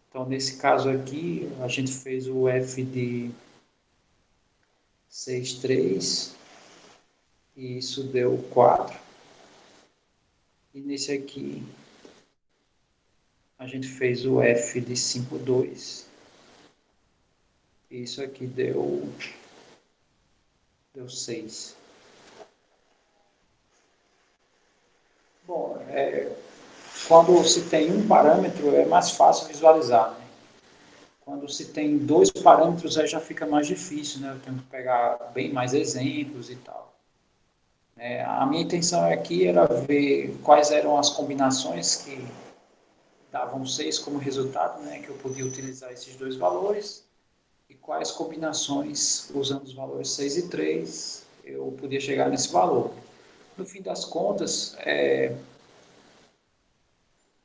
[SPEAKER 1] Então, nesse caso aqui, a gente fez o f de 6, 3, e isso deu 4. E nesse aqui, a gente fez o f de 5, 2, e isso aqui deu 6. Bom, quando se tem um parâmetro é mais fácil visualizar, né? Quando se tem dois parâmetros aí já fica mais difícil, né? Eu tenho que pegar bem mais exemplos e tal. A minha intenção aqui era ver quais eram as combinações que davam 6 como resultado, né? Que eu podia utilizar esses dois valores e quais combinações, usando os valores 6 e 3, eu podia chegar nesse valor. No fim das contas,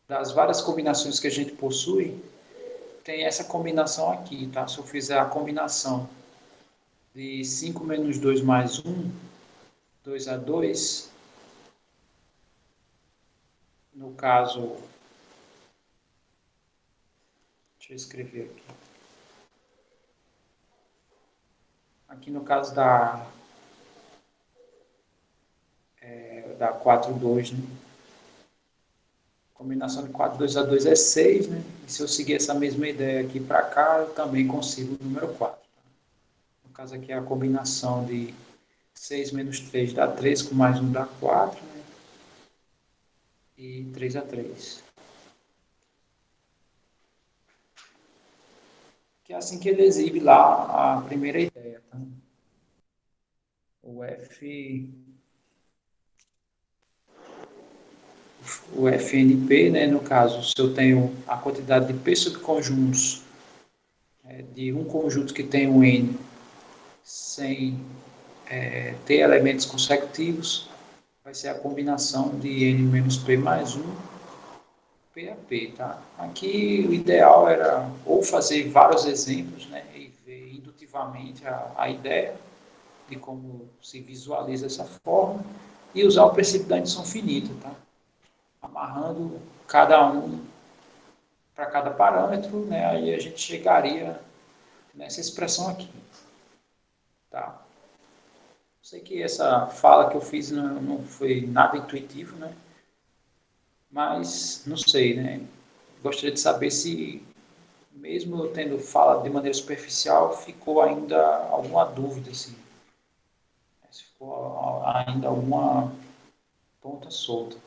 [SPEAKER 1] das várias combinações que a gente possui, tem essa combinação aqui, tá? Se eu fizer a combinação de 5 menos 2 mais 1, 2 a 2, no caso, deixa eu escrever aqui. Aqui no caso da 4, 2, né? Combinação de 4, 2 a 2 é 6, né? E se eu seguir essa mesma ideia aqui para cá, eu também consigo o número 4. Tá? No caso aqui é a combinação de 6 menos 3 dá 3, com mais 1 dá 4, né? E 3 a 3. Que é assim que ele exibe lá a primeira ideia. Tá? O F, o FNP, né, no caso, se eu tenho a quantidade de P subconjuntos de um conjunto que tem um N sem ter elementos consecutivos, vai ser a combinação de N menos P mais 1, P a P. Tá? Aqui o ideal era ou fazer vários exemplos, né, e ver indutivamente a ideia de como se visualiza essa forma, e usar o princípio da indução finita, tá? Amarrando cada um para cada parâmetro, né? Aí a gente chegaria nessa expressão aqui, tá? Sei que essa fala que eu fiz não foi nada intuitivo, né? Mas não sei, né? Gostaria de saber se, mesmo eu tendo falado de maneira superficial, ficou ainda alguma dúvida, assim. Se ficou ainda alguma ponta solta.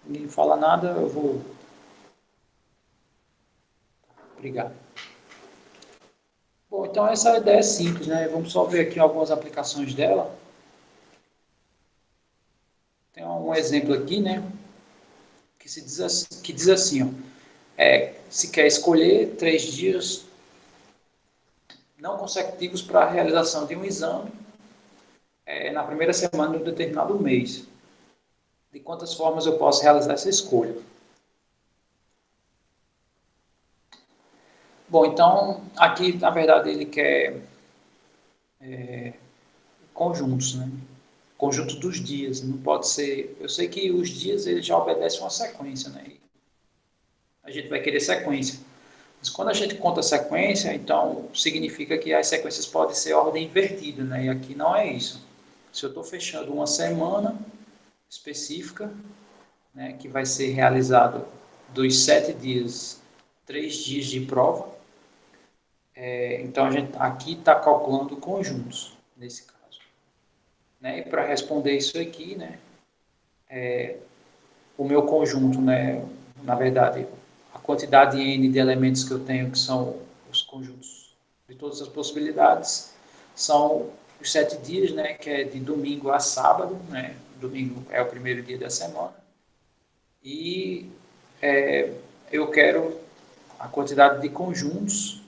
[SPEAKER 1] Ninguém fala nada, eu vou Obrigado. Bom, então essa ideia é simples, né? Vamos só ver aqui algumas aplicações dela. Tem um exemplo aqui, né? Que diz assim, ó, se quer escolher 3 dias não consecutivos para a realização de um exame na primeira semana de um determinado mês. De quantas formas eu posso realizar essa escolha? Bom, então, aqui, na verdade, ele quer conjuntos, né? Conjunto dos dias, não pode ser... Eu sei que os dias, ele já obedecem uma sequência, né? A gente vai querer sequência. Mas quando a gente conta sequência, então significa que as sequências podem ser ordem invertida, né? E aqui não é isso. Se eu estou fechando uma semana específica, né, que vai ser realizado dos 7 dias, 3 dias de prova, então a gente aqui está calculando conjuntos, nesse caso. Né? E para responder isso aqui, né, o meu conjunto, né, na verdade, a quantidade N de elementos que eu tenho, que são os conjuntos de todas as possibilidades, são os 7 dias, né, que é de domingo a sábado, né, domingo é o primeiro dia da semana, e eu quero a quantidade de conjuntos,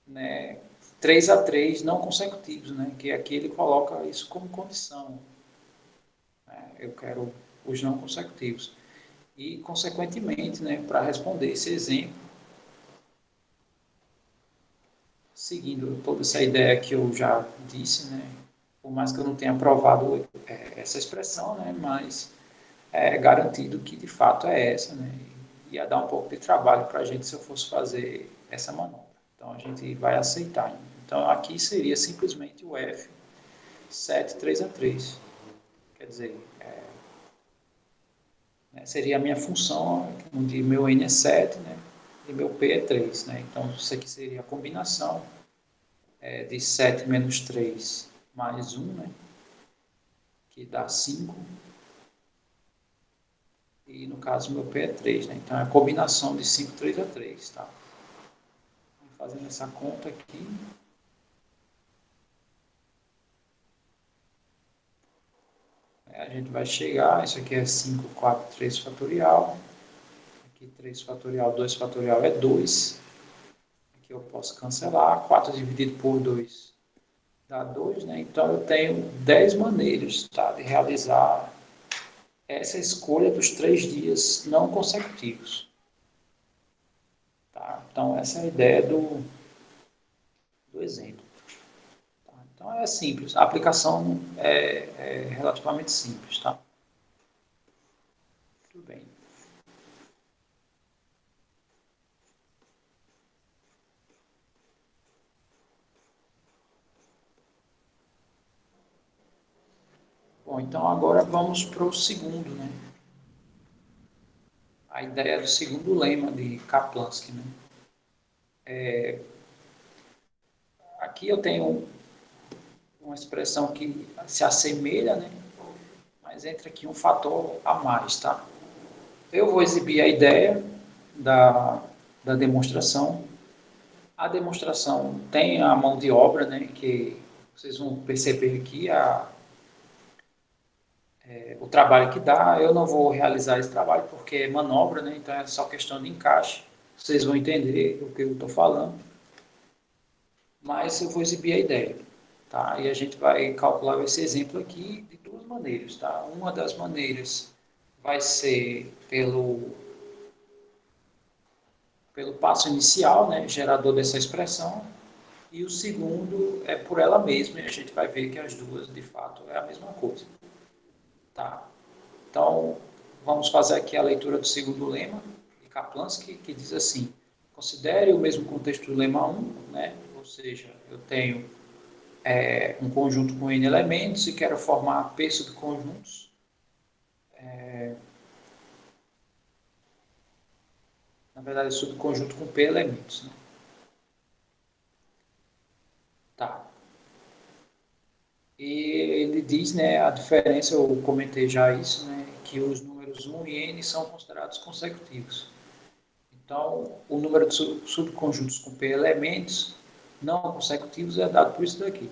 [SPEAKER 1] né, 3 a 3 não consecutivos, né, que aqui ele coloca isso como condição. Né, eu quero os não consecutivos. E, consequentemente, né, para responder esse exemplo, seguindo toda essa ideia que eu já disse, né, por mais que eu não tenha provado essa expressão, né, mas é garantido que de fato é essa, né, ia dar um pouco de trabalho para a gente se eu fosse fazer essa manobra. Então, a gente vai aceitar. Então, aqui seria simplesmente o F 7, 3 a 3. Quer dizer, seria a minha função, onde meu N é 7, né, e meu P é 3. Né? Então, isso aqui seria a combinação de 7 menos 3 mais 1, né, que dá 5. E, no caso, meu P é 3. Né? Então, é a combinação de 5, 3 a 3. Tá? Fazendo essa conta aqui... A gente vai chegar, isso aqui é 5, 4, 3 fatorial. Aqui 3 fatorial, 2 fatorial é 2. Aqui eu posso cancelar. 4 dividido por 2 dá 2, né? Então eu tenho 10 maneiras, tá, de realizar essa escolha dos 3 dias não consecutivos. Tá? Então essa é a ideia do exemplo. Tá? Então é simples, a aplicação é relativamente simples. Tá? Tudo bem. Bom, então agora vamos para o segundo, né? A ideia do segundo lema de Kaplansky, né? Aqui eu tenho uma expressão que se assemelha, né? Mas entra aqui um fator a mais, tá? Eu vou exibir a ideia da demonstração. A demonstração tem a mão de obra, né? Que vocês vão perceber aqui o trabalho que dá. Eu não vou realizar esse trabalho porque é manobra, né? Então é só questão de encaixe. Vocês vão entender o que eu estou falando. Mas eu vou exibir a ideia. Tá? E a gente vai calcular esse exemplo aqui de duas maneiras. Tá? Uma das maneiras vai ser pelo passo inicial, né, gerador dessa expressão, e o segundo é por ela mesma, e a gente vai ver que as duas, de fato, é a mesma coisa. Tá? Então, vamos fazer aqui a leitura do segundo lema de Kaplansky, que diz assim: considere o mesmo contexto do lema 1, né? Ou seja, eu tenho um conjunto com N elementos e quero formar P subconjuntos. Na verdade, subconjunto com P elementos. Né? Tá. E ele diz, né, a diferença, eu comentei já isso, né, que os números 1 e N são considerados consecutivos. Então, o número de subconjuntos com P elementos não consecutivos é dado por isso daqui.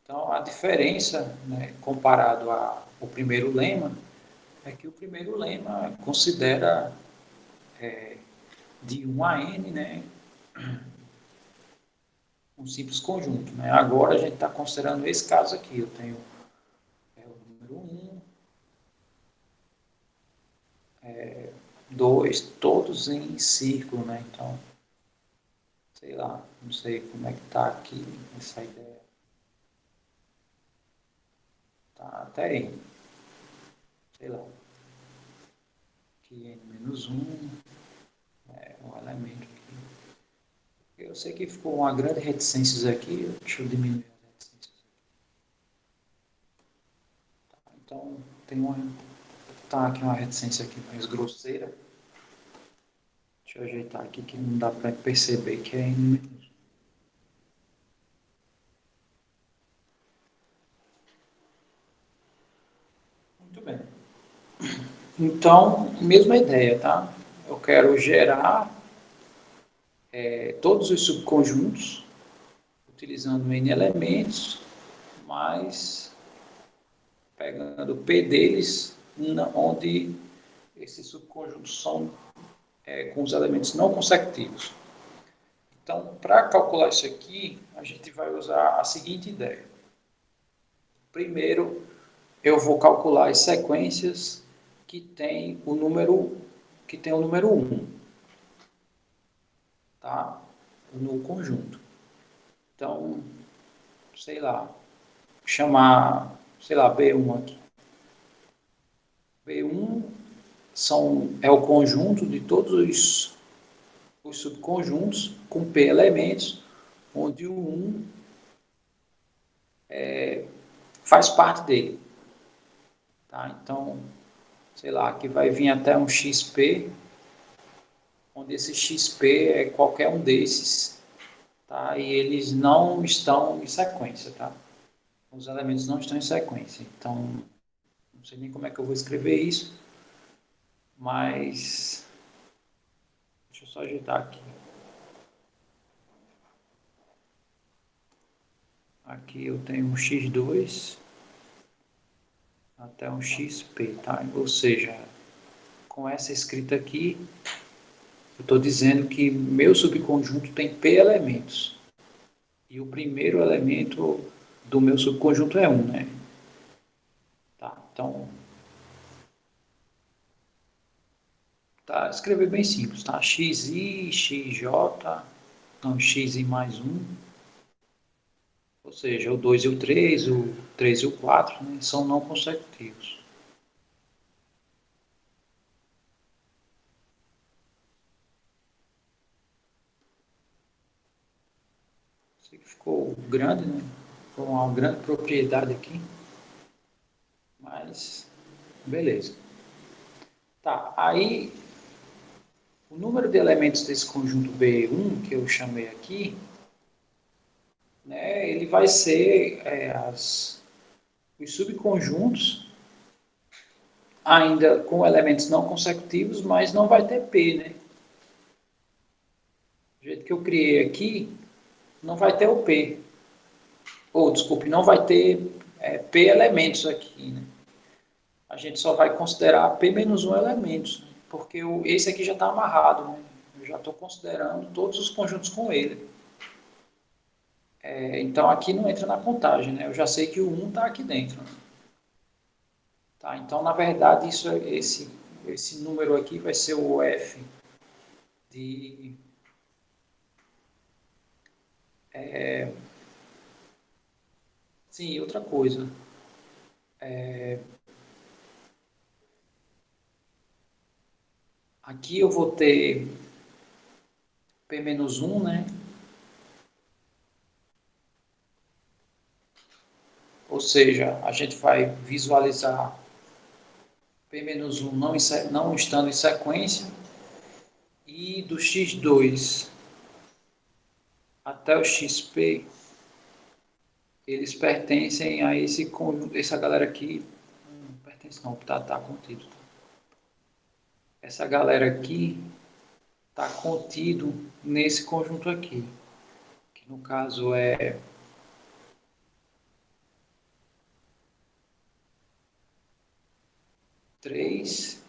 [SPEAKER 1] Então, a diferença, né, comparado ao primeiro lema, é que o primeiro lema considera de 1 a n, né, um simples conjunto. Né? Agora a gente está considerando esse caso aqui. Eu tenho o número 1, 2, todos em círculo. Né? Então, sei lá, não sei como é que está aqui essa ideia. Tá até aí. Sei lá. Aqui n-1 é um elemento aqui. Eu sei que ficou uma grande reticência aqui. Deixa eu diminuir as reticências. Tá, então, tem uma... Tá aqui uma reticência aqui mais grosseira. Deixa eu ajeitar aqui que não dá para perceber que é n-1. Muito bem. Então, mesma ideia, tá? Eu quero gerar todos os subconjuntos utilizando n elementos, mas pegando o P deles, onde esses subconjuntos são com os elementos não consecutivos. Então, para calcular isso aqui, a gente vai usar a seguinte ideia. Primeiro, eu vou calcular as sequências que tem o número 1, tá? No conjunto. Então, sei lá, chamar, sei lá, B1 aqui. B1 é o conjunto de todos os subconjuntos com P elementos, onde o 1 faz parte dele. Tá? Então, sei lá, aqui vai vir até um XP, onde esse XP é qualquer um desses, tá? E eles não estão em sequência, tá? Os elementos não estão em sequência. Então, não sei nem como é que eu vou escrever isso, mas deixa eu só ajeitar aqui. Aqui eu tenho um x2 até um xp, tá? Ou seja, com essa escrita aqui, eu estou dizendo que meu subconjunto tem p elementos. E o primeiro elemento do meu subconjunto é 1, né? Tá, então, tá, escrever bem simples, tá? xi, xj, não, xi mais 1, ou seja, o 2 e o 3, o 3 e o 4, né, são não consecutivos. Sei que ficou grande, né? Ficou uma grande propriedade aqui, mas beleza. Tá, aí o número de elementos desse conjunto B1, que eu chamei aqui, né, ele vai ser os subconjuntos ainda com elementos não consecutivos, mas não vai ter P, né? Do jeito que eu criei aqui, não vai ter o P. Ou, desculpe, não vai ter P elementos aqui, né? A gente só vai considerar P menos 1 elementos, né? Porque esse aqui já está amarrado, né? Eu já estou considerando todos os conjuntos com ele. Então, aqui não entra na contagem, né? Eu já sei que o 1 está aqui dentro. Né? Tá? Então, na verdade, esse número aqui vai ser o F de... Sim, outra coisa. Aqui eu vou ter P menos 1, né? Ou seja, a gente vai visualizar P menos 1 não estando em sequência e do x2 até o xp, eles pertencem a esse conjunto, essa galera aqui, não pertence não, tá contido. Essa galera aqui está contido nesse conjunto aqui, que no caso é 3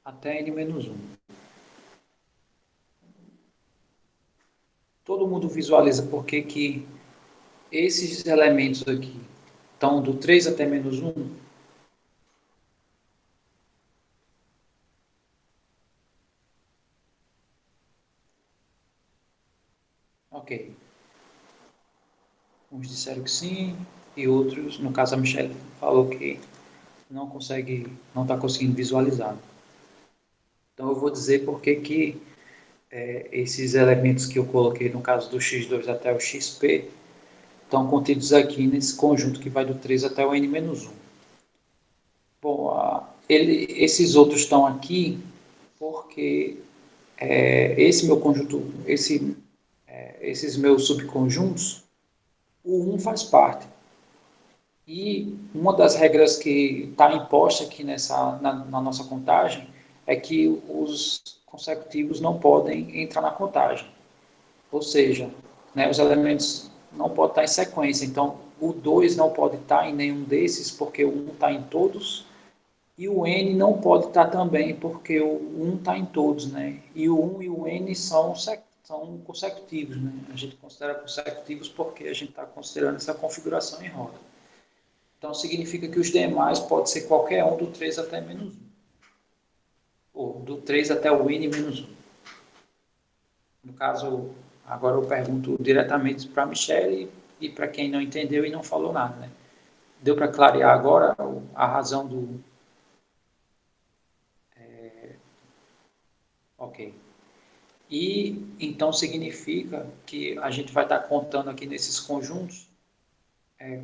[SPEAKER 1] até n-1. Todo mundo visualiza por que esses elementos aqui estão do 3 até -1? Ok. Uns disseram que sim, e outros, no caso a Michelle, falou que não consegue, não está conseguindo visualizar. Então eu vou dizer por que esses elementos que eu coloquei no caso do x2 até o xp estão contidos aqui nesse conjunto que vai do 3 até o n-1. Bom, esses outros estão aqui porque esse meu conjunto, esses meus subconjuntos, o 1 faz parte. E uma das regras que está imposta aqui na nossa contagem é que os consecutivos não podem entrar na contagem. Ou seja, né, os elementos não podem estar em sequência. Então, o 2 não pode estar em nenhum desses, porque o 1 está em todos. E o N não pode estar também, porque o 1 está em todos. Né? E o 1 e o N são consecutivos. Né? A gente considera consecutivos porque a gente está considerando essa configuração em roda. Então, significa que os demais pode ser qualquer um do 3 até -1. Ou do 3 até o n-1. No caso, agora eu pergunto diretamente para a Michelle e para quem não entendeu e não falou nada. Né? Deu para clarear agora a razão do... Ok. E então significa que a gente vai estar contando aqui nesses conjuntos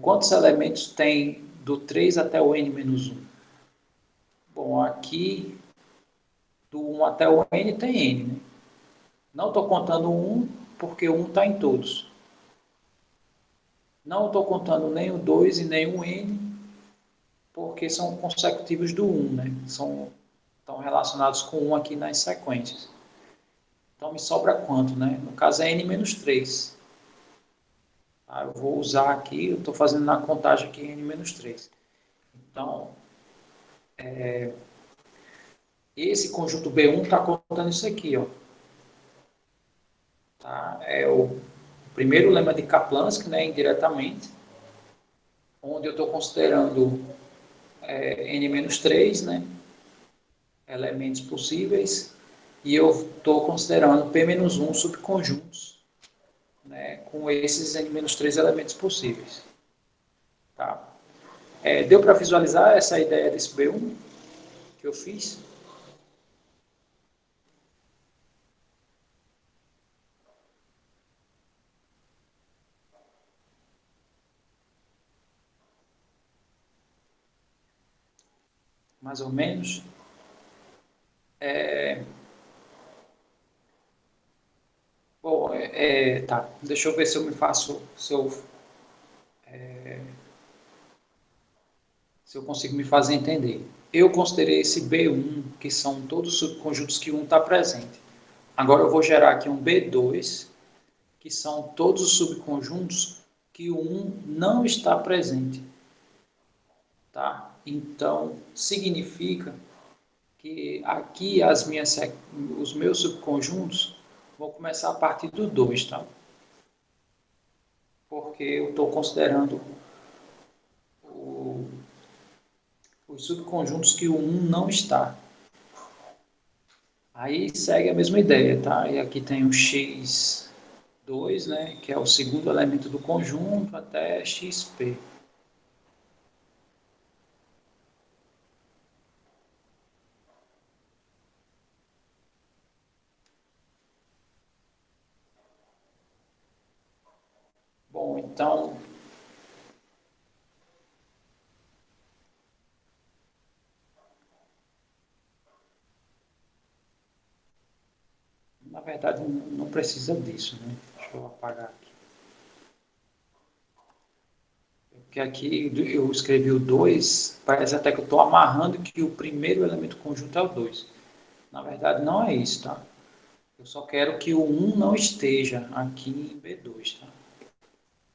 [SPEAKER 1] quantos elementos tem do 3 até o n-1. Bom, aqui do 1 até o n tem n, né? Não estou contando o 1 porque o 1 está em todos. Não estou contando nem o 2 e nem o n porque são consecutivos do 1, né? Estão relacionados com 1 aqui nas sequências. Então me sobra quanto, né? No caso é n-3. Tá? Eu vou usar aqui, eu estou fazendo na contagem aqui n-3. Então, esse conjunto B1 está contando isso aqui, ó. Tá? É o primeiro lema de Kaplansky, né, indiretamente, onde eu estou considerando n-3, né, elementos possíveis, e eu estou considerando P-1 subconjuntos, né, com esses n-3 elementos possíveis. Tá? Deu para visualizar essa ideia desse B1 que eu fiz? Mais ou menos. Bom, tá. Deixa eu ver se eu me faço, se eu consigo me fazer entender. Eu considerei esse B1, que são todos os subconjuntos que 1 está presente. Agora eu vou gerar aqui um B2, que são todos os subconjuntos que o 1 não está presente. Tá? Então, significa que aqui os meus subconjuntos vão começar a partir do 2, tá? Porque eu estou considerando o, os subconjuntos que o 1 não está. Aí segue a mesma ideia, tá? E aqui tem o x2, né, que é o segundo elemento do conjunto, até xp. Bom, então, na verdade, não precisa disso, né? Deixa eu apagar aqui. Porque aqui eu escrevi o 2, parece até que eu estou amarrando que o primeiro elemento conjunto é o 2. Na verdade, não é isso, tá? Eu só quero que o 1 não esteja aqui em B2, tá?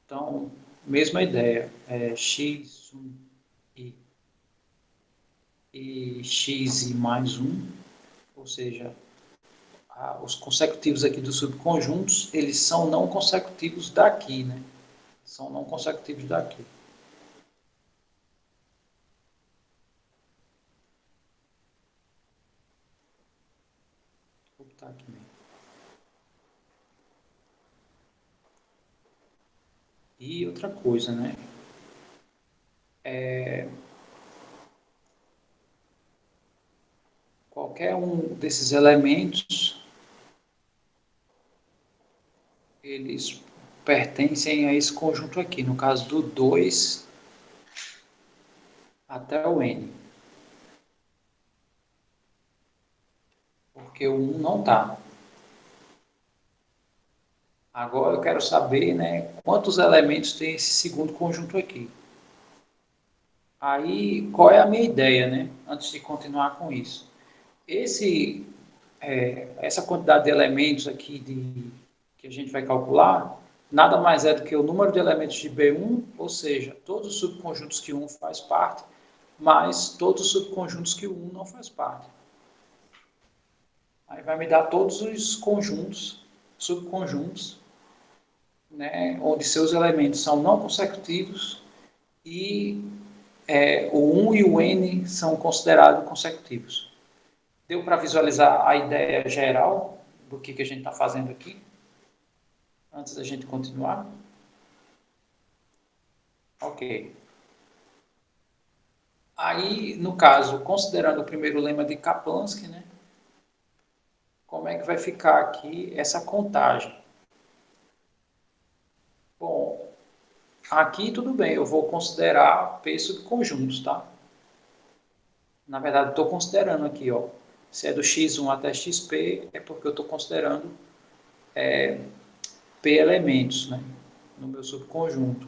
[SPEAKER 1] Então, mesma ideia, x1 e x mais 1, ou seja, os consecutivos aqui dos subconjuntos, eles são não consecutivos daqui, né? São não consecutivos daqui. Vou botar aqui mesmo. E outra coisa, né? Qualquer um desses elementos, eles pertencem a esse conjunto aqui. No caso do 2 até o n. Porque o 1 não está. Agora eu quero saber, né, quantos elementos tem esse segundo conjunto aqui. Aí, qual é a minha ideia, né? Antes de continuar com isso. Essa quantidade de elementos aqui que a gente vai calcular, nada mais é do que o número de elementos de B1, ou seja, todos os subconjuntos que 1 faz parte, mais todos os subconjuntos que o 1 não faz parte. Aí vai me dar todos os conjuntos, subconjuntos, né, onde seus elementos são não consecutivos e o 1 e o n são considerados consecutivos. Deu para visualizar a ideia geral do que a gente está fazendo aqui? Antes da gente continuar? Ok. Aí, no caso, considerando o primeiro lema de Kaplanski, né, como é que vai ficar aqui essa contagem? Bom, aqui tudo bem, eu vou considerar P subconjuntos, tá? Na verdade, estou considerando aqui, ó, se é do x1 até xp, é porque eu estou considerando P elementos, né, no meu subconjunto.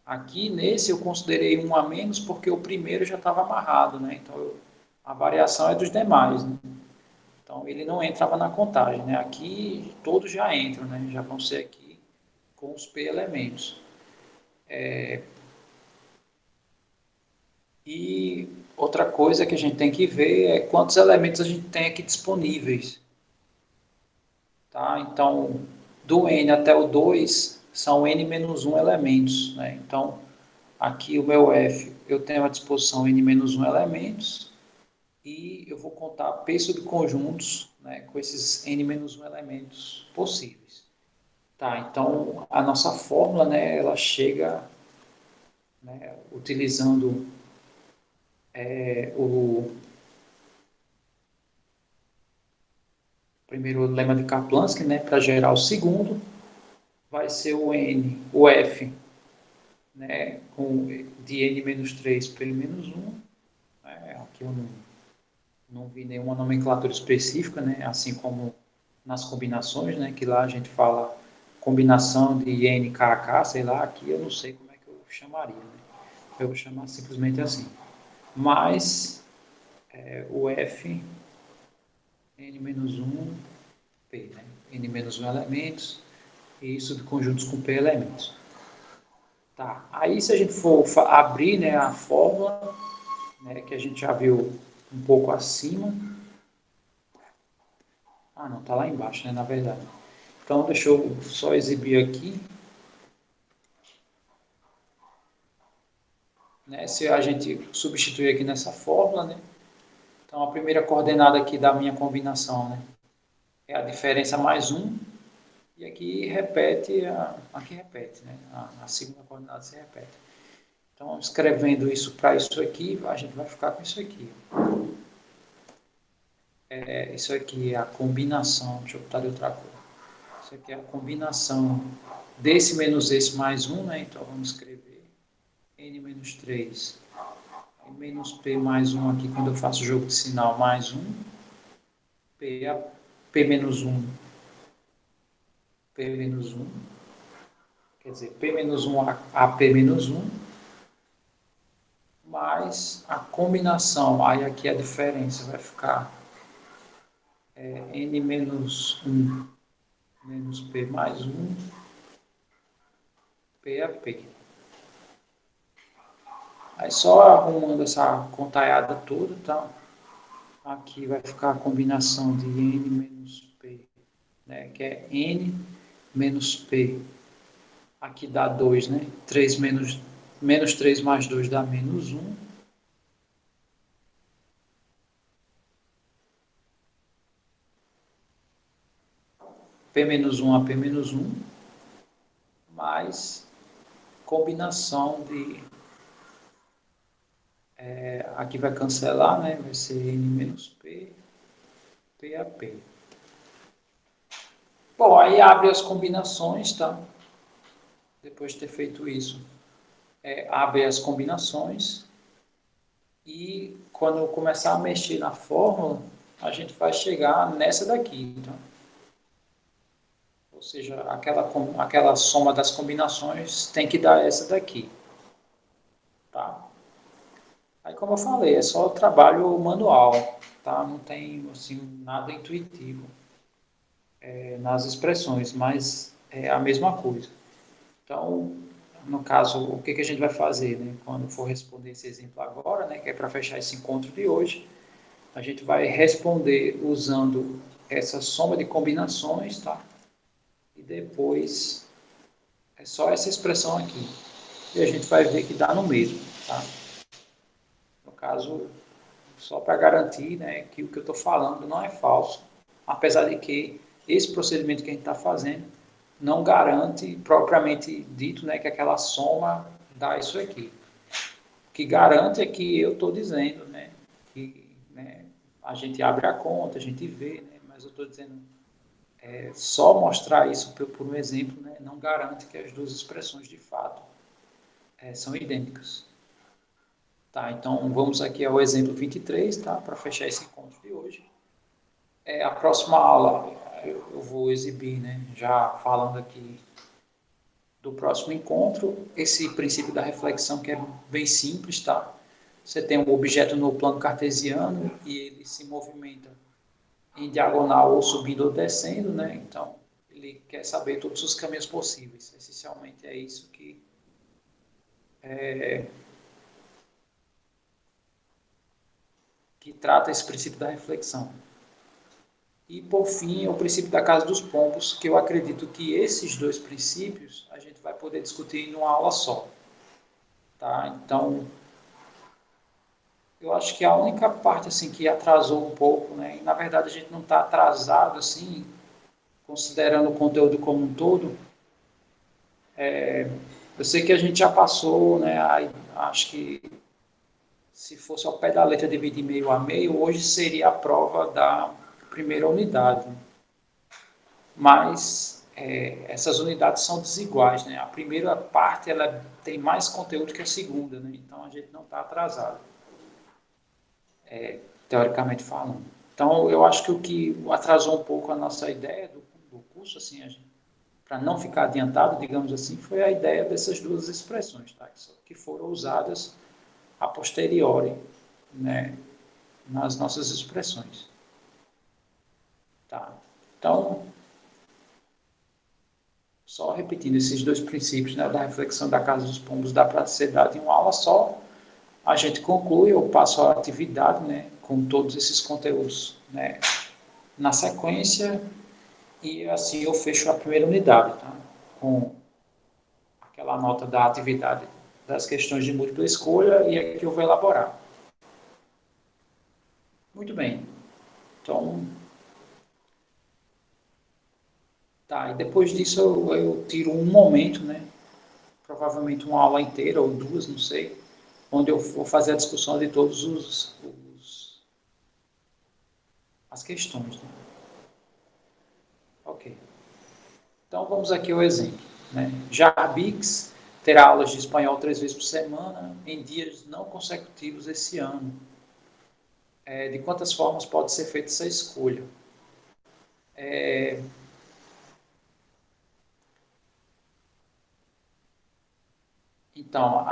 [SPEAKER 1] Aqui nesse eu considerei um a menos porque o primeiro já estava amarrado, né? Então a variação é dos demais, né? Então ele não entrava na contagem, né? Aqui todos já entram, né? Já vão ser aqui com os P elementos. E outra coisa que a gente tem que ver é quantos elementos a gente tem aqui disponíveis. Tá? Então, do n até o 2 são n menos 1 elementos. Né? Então, aqui o meu f, eu tenho à disposição n menos 1 elementos e eu vou contar p subconjuntos, né, com esses n menos 1 elementos possíveis. Tá, então a nossa fórmula, né, ela chega, né, utilizando o primeiro lema de Kaplanski, né, para gerar o segundo, vai ser o n, o f, né, de n menos 3 p menos 1. Aqui eu não vi nenhuma nomenclatura específica, né, assim como nas combinações, né, que lá a gente fala combinação de n, k, k, sei lá, aqui eu não sei como é que eu chamaria, né? Eu vou chamar simplesmente assim. Mais o f, n menos 1, p, né? N menos 1 elementos e subconjuntos com p elementos. Tá. Aí se a gente for abrir, né, a fórmula, né, que a gente já viu um pouco acima. Ah, não, tá lá embaixo, né, na verdade. Então, deixa eu só exibir aqui. Né, se a gente substituir aqui nessa fórmula, né, então a primeira coordenada aqui da minha combinação, né, é a diferença mais 1, e aqui repete, aqui repete, né, a segunda coordenada se repete. Então, escrevendo isso para isso aqui, a gente vai ficar com isso aqui. Isso aqui é a combinação, deixa eu botar de outra cor. Isso aqui é a combinação desse menos esse mais 1, né, então vamos escrever n menos 3 e menos p mais 1 aqui, quando eu faço o jogo de sinal, mais 1, p menos 1, p menos 1, quer dizer, p menos 1 a p menos 1, mais a combinação, aí aqui a diferença vai ficar N menos 1 menos P mais 1, P a P. Aí só arrumando essa contaiada toda, tá? Aqui vai ficar a combinação de N menos P, né? Que é N menos P. Aqui dá 2, né? 3 menos 3 mais 2 dá menos 1. P menos 1 a P menos 1, mais combinação de... aqui vai cancelar, né? Vai ser N menos P, P a P. Bom, aí abre as combinações, tá? Depois de ter feito isso, abre as combinações e quando começar a mexer na fórmula, a gente vai chegar nessa daqui, tá? Ou seja, aquela soma das combinações tem que dar essa daqui, tá? Aí, como eu falei, é só trabalho manual, tá? Não tem, assim, nada intuitivo nas expressões, mas é a mesma coisa. Então, no caso, o que a gente vai fazer, né? Quando for responder esse exemplo agora, né? Que é para fechar esse encontro de hoje, a gente vai responder usando essa soma de combinações, tá? E depois é só essa expressão aqui. E a gente vai ver que dá no mesmo, tá? No caso, só para garantir, né, que o que eu estou falando não é falso, apesar de que esse procedimento que a gente está fazendo não garante propriamente dito, né, que aquela soma dá isso aqui. O que garante é que eu estou dizendo, né, que, né, a gente abre a conta, a gente vê, né, mas eu estou dizendo só mostrar isso por um exemplo, né, não garante que as duas expressões de fato são idênticas. Tá, então vamos aqui ao exemplo 23, tá, para fechar esse encontro de hoje. A próxima aula eu vou exibir, né, já falando aqui do próximo encontro, esse princípio da reflexão que é bem simples, tá? Você tem um objeto no plano cartesiano e ele se movimenta em diagonal ou subindo ou descendo, né? Então, ele quer saber todos os caminhos possíveis. Essencialmente é isso que trata esse princípio da reflexão. E, por fim, o princípio da casa dos pombos, que eu acredito que esses dois princípios a gente vai poder discutir em uma aula só. Tá? Então, eu acho que a única parte assim que atrasou um pouco, né? E, na verdade, a gente não está atrasado assim, considerando o conteúdo como um todo. Eu sei que a gente já passou, né? Acho que se fosse ao pé da letra dividir meio a meio, hoje seria a prova da primeira unidade. Mas essas unidades são desiguais, né? A primeira parte ela tem mais conteúdo que a segunda, né? Então a gente não está atrasado, teoricamente falando. Então eu acho que o que atrasou um pouco a nossa ideia do curso, assim, para não ficar adiantado, digamos assim, foi a ideia dessas duas expressões, tá? Que foram usadas a posteriori, né? Nas nossas expressões, tá? Então só repetindo esses dois princípios, né, da reflexão da casa dos pombos dá para ser dado em uma aula só. A gente conclui, eu passo a atividade, né, com todos esses conteúdos, né, na sequência e assim eu fecho a primeira unidade, tá? Com aquela nota da atividade das questões de múltipla escolha e é que eu vou elaborar. Muito bem. Então, tá, e depois disso eu tiro um momento, né, provavelmente uma aula inteira ou duas, não sei, onde eu vou fazer a discussão de todos as questões. Né? Ok. Então vamos aqui ao exemplo. Né? Jarbix terá aulas de espanhol 3 vezes por semana em dias não consecutivos esse ano. De quantas formas pode ser feita essa escolha? Então,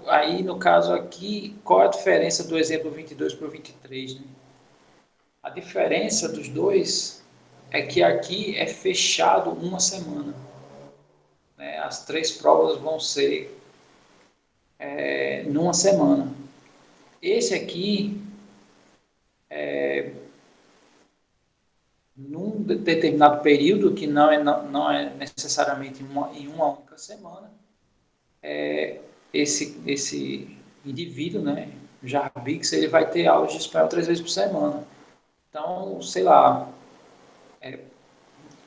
[SPEAKER 1] aí no caso aqui, qual a diferença do exemplo 22 para o 23? Né? A diferença dos dois é que aqui é fechado uma semana, né? As 3 provas vão ser numa semana. Esse aqui, num determinado período, que não é necessariamente em uma única semana, esse indivíduo, né, Jarbix, ele vai ter aulas de espanhol 3 vezes por semana. Então, sei lá,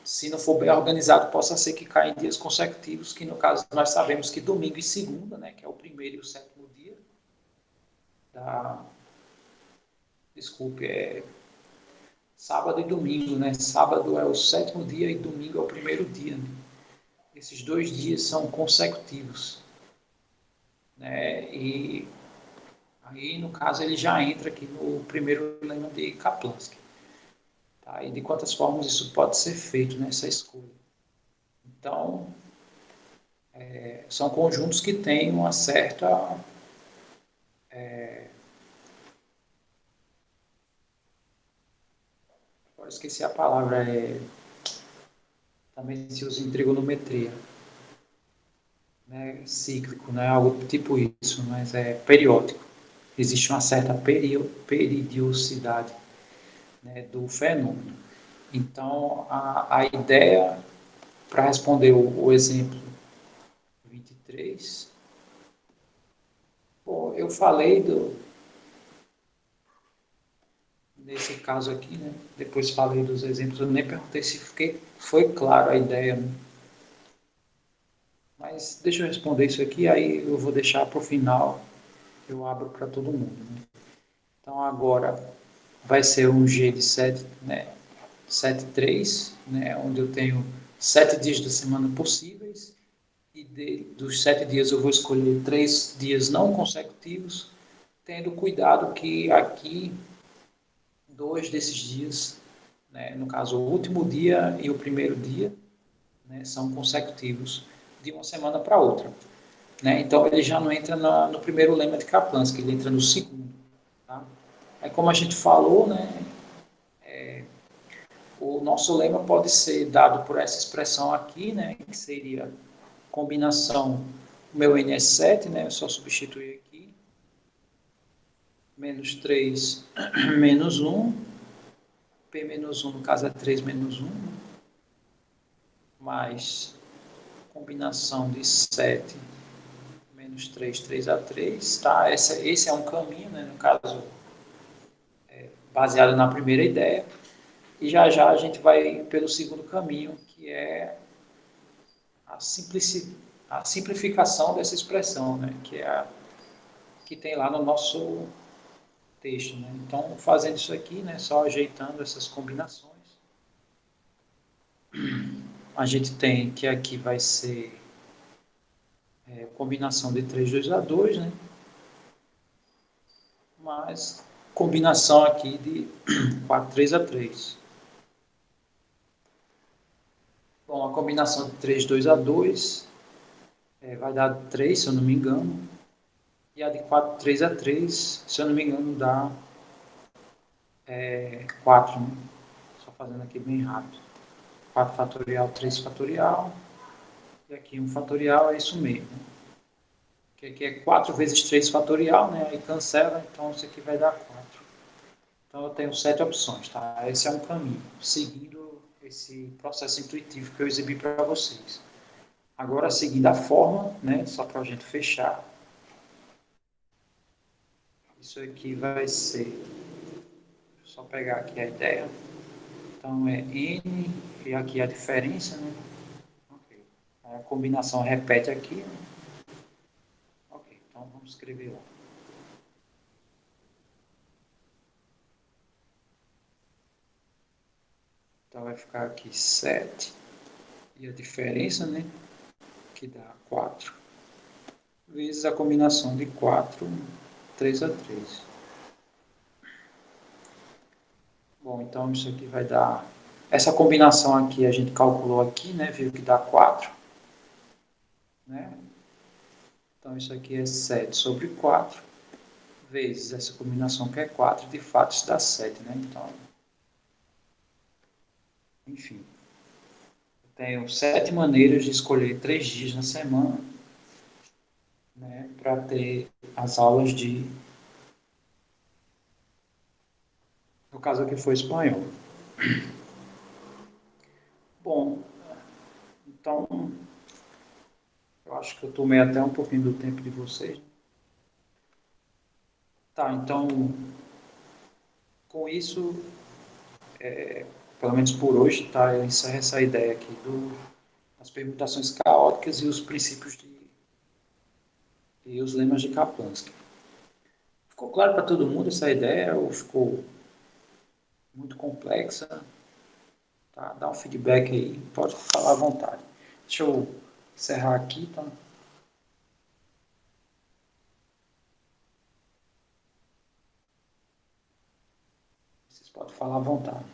[SPEAKER 1] se não for bem organizado, possa ser que caia em dias consecutivos, que no caso nós sabemos que domingo e segunda, né, que é o primeiro e o sétimo dia, da, desculpe, sábado e domingo, né? Sábado é o sétimo dia e domingo é o primeiro dia. Né? Esses 2 dias são consecutivos, né? E aí, no caso, ele já entra aqui no primeiro lema de Kaplansky. Tá? E de quantas formas isso pode ser feito nessa escolha. Então, são conjuntos que têm uma certa agora esqueci a palavra, também se usa em trigonometria, né? Cíclico, né? Algo tipo isso, mas é periódico. Existe uma certa periodicidade, né, do fenômeno. Então, a ideia, para responder o exemplo 23, bom, eu falei nesse caso aqui, né? Depois falei dos exemplos, eu nem perguntei se foi claro a ideia, né? Mas deixa eu responder isso aqui, aí eu vou deixar para o final, eu abro para todo mundo. Né? Então agora vai ser um G de 7, né? 7, 3, né? Onde eu tenho 7 dias da semana possíveis, e dos 7 dias eu vou escolher 3 dias não consecutivos, tendo cuidado que aqui 2 desses dias, né? No caso o último dia e o primeiro dia, né? São consecutivos de uma semana para outra. Né? Então ele já não entra no primeiro lema de Kaplansky, ele entra no segundo. Tá? Aí como a gente falou, né, o nosso lema pode ser dado por essa expressão aqui, né, que seria combinação, o meu N é 7, né, eu só substituir aqui, menos 3 menos 1, P menos 1 no caso é 3 menos 1, mais combinação de 7 menos 3, 3 a 3, tá? Esse é um caminho, né, no caso, baseado na primeira ideia. E já já a gente vai pelo segundo caminho, que é a, a simplificação dessa expressão, né? Que é a que tem lá no nosso texto. Né? Então, fazendo isso aqui, né? Só ajeitando essas combinações, a gente tem que aqui vai ser combinação de 3, 2 a 2, né? Mais combinação aqui de 4, 3 a 3. Bom, a combinação de 3, 2 a 2 vai dar 3, se eu não me engano. E a de 4, 3 a 3, se eu não me engano, dá 4, né? Só fazendo aqui bem rápido. 4 fatorial, 3 fatorial. E aqui 1 fatorial, é isso mesmo. Né? Que aqui é 4 vezes 3 fatorial, né? Aí cancela, então isso aqui vai dar 4. Então eu tenho 7 opções, tá? Esse é um caminho, seguindo esse processo intuitivo que eu exibi para vocês. Agora, seguindo a forma, né? Só para a gente fechar. Isso aqui vai ser... Deixa eu só pegar aqui a ideia. Então é N, e aqui a diferença, né? Ok. A combinação repete aqui. Né? Ok, então vamos escrever lá. Então vai ficar aqui 7 e a diferença, né? Que dá 4, vezes a combinação de 4, 3 a 3. Bom, então isso aqui vai dar... Essa combinação aqui a gente calculou aqui, né? Viu que dá 4, né? Então isso aqui é 7 sobre 4, vezes essa combinação que é 4, de fato isso dá 7, né? Então Enfim, eu tenho 7 maneiras de escolher 3 dias na semana, né, para ter as aulas de, no caso aqui foi espanhol. Bom, então eu acho que eu tomei até um pouquinho do tempo de vocês. Tá, então com isso, pelo menos por hoje, tá, eu encerro essa ideia aqui das permutações caóticas e os princípios e os lemas de Kaplanski. Ficou claro para todo mundo essa ideia ou ficou muito complexa? Tá? Dá um feedback aí, pode falar à vontade. Deixa eu encerrar aqui, tá? Vocês podem falar à vontade.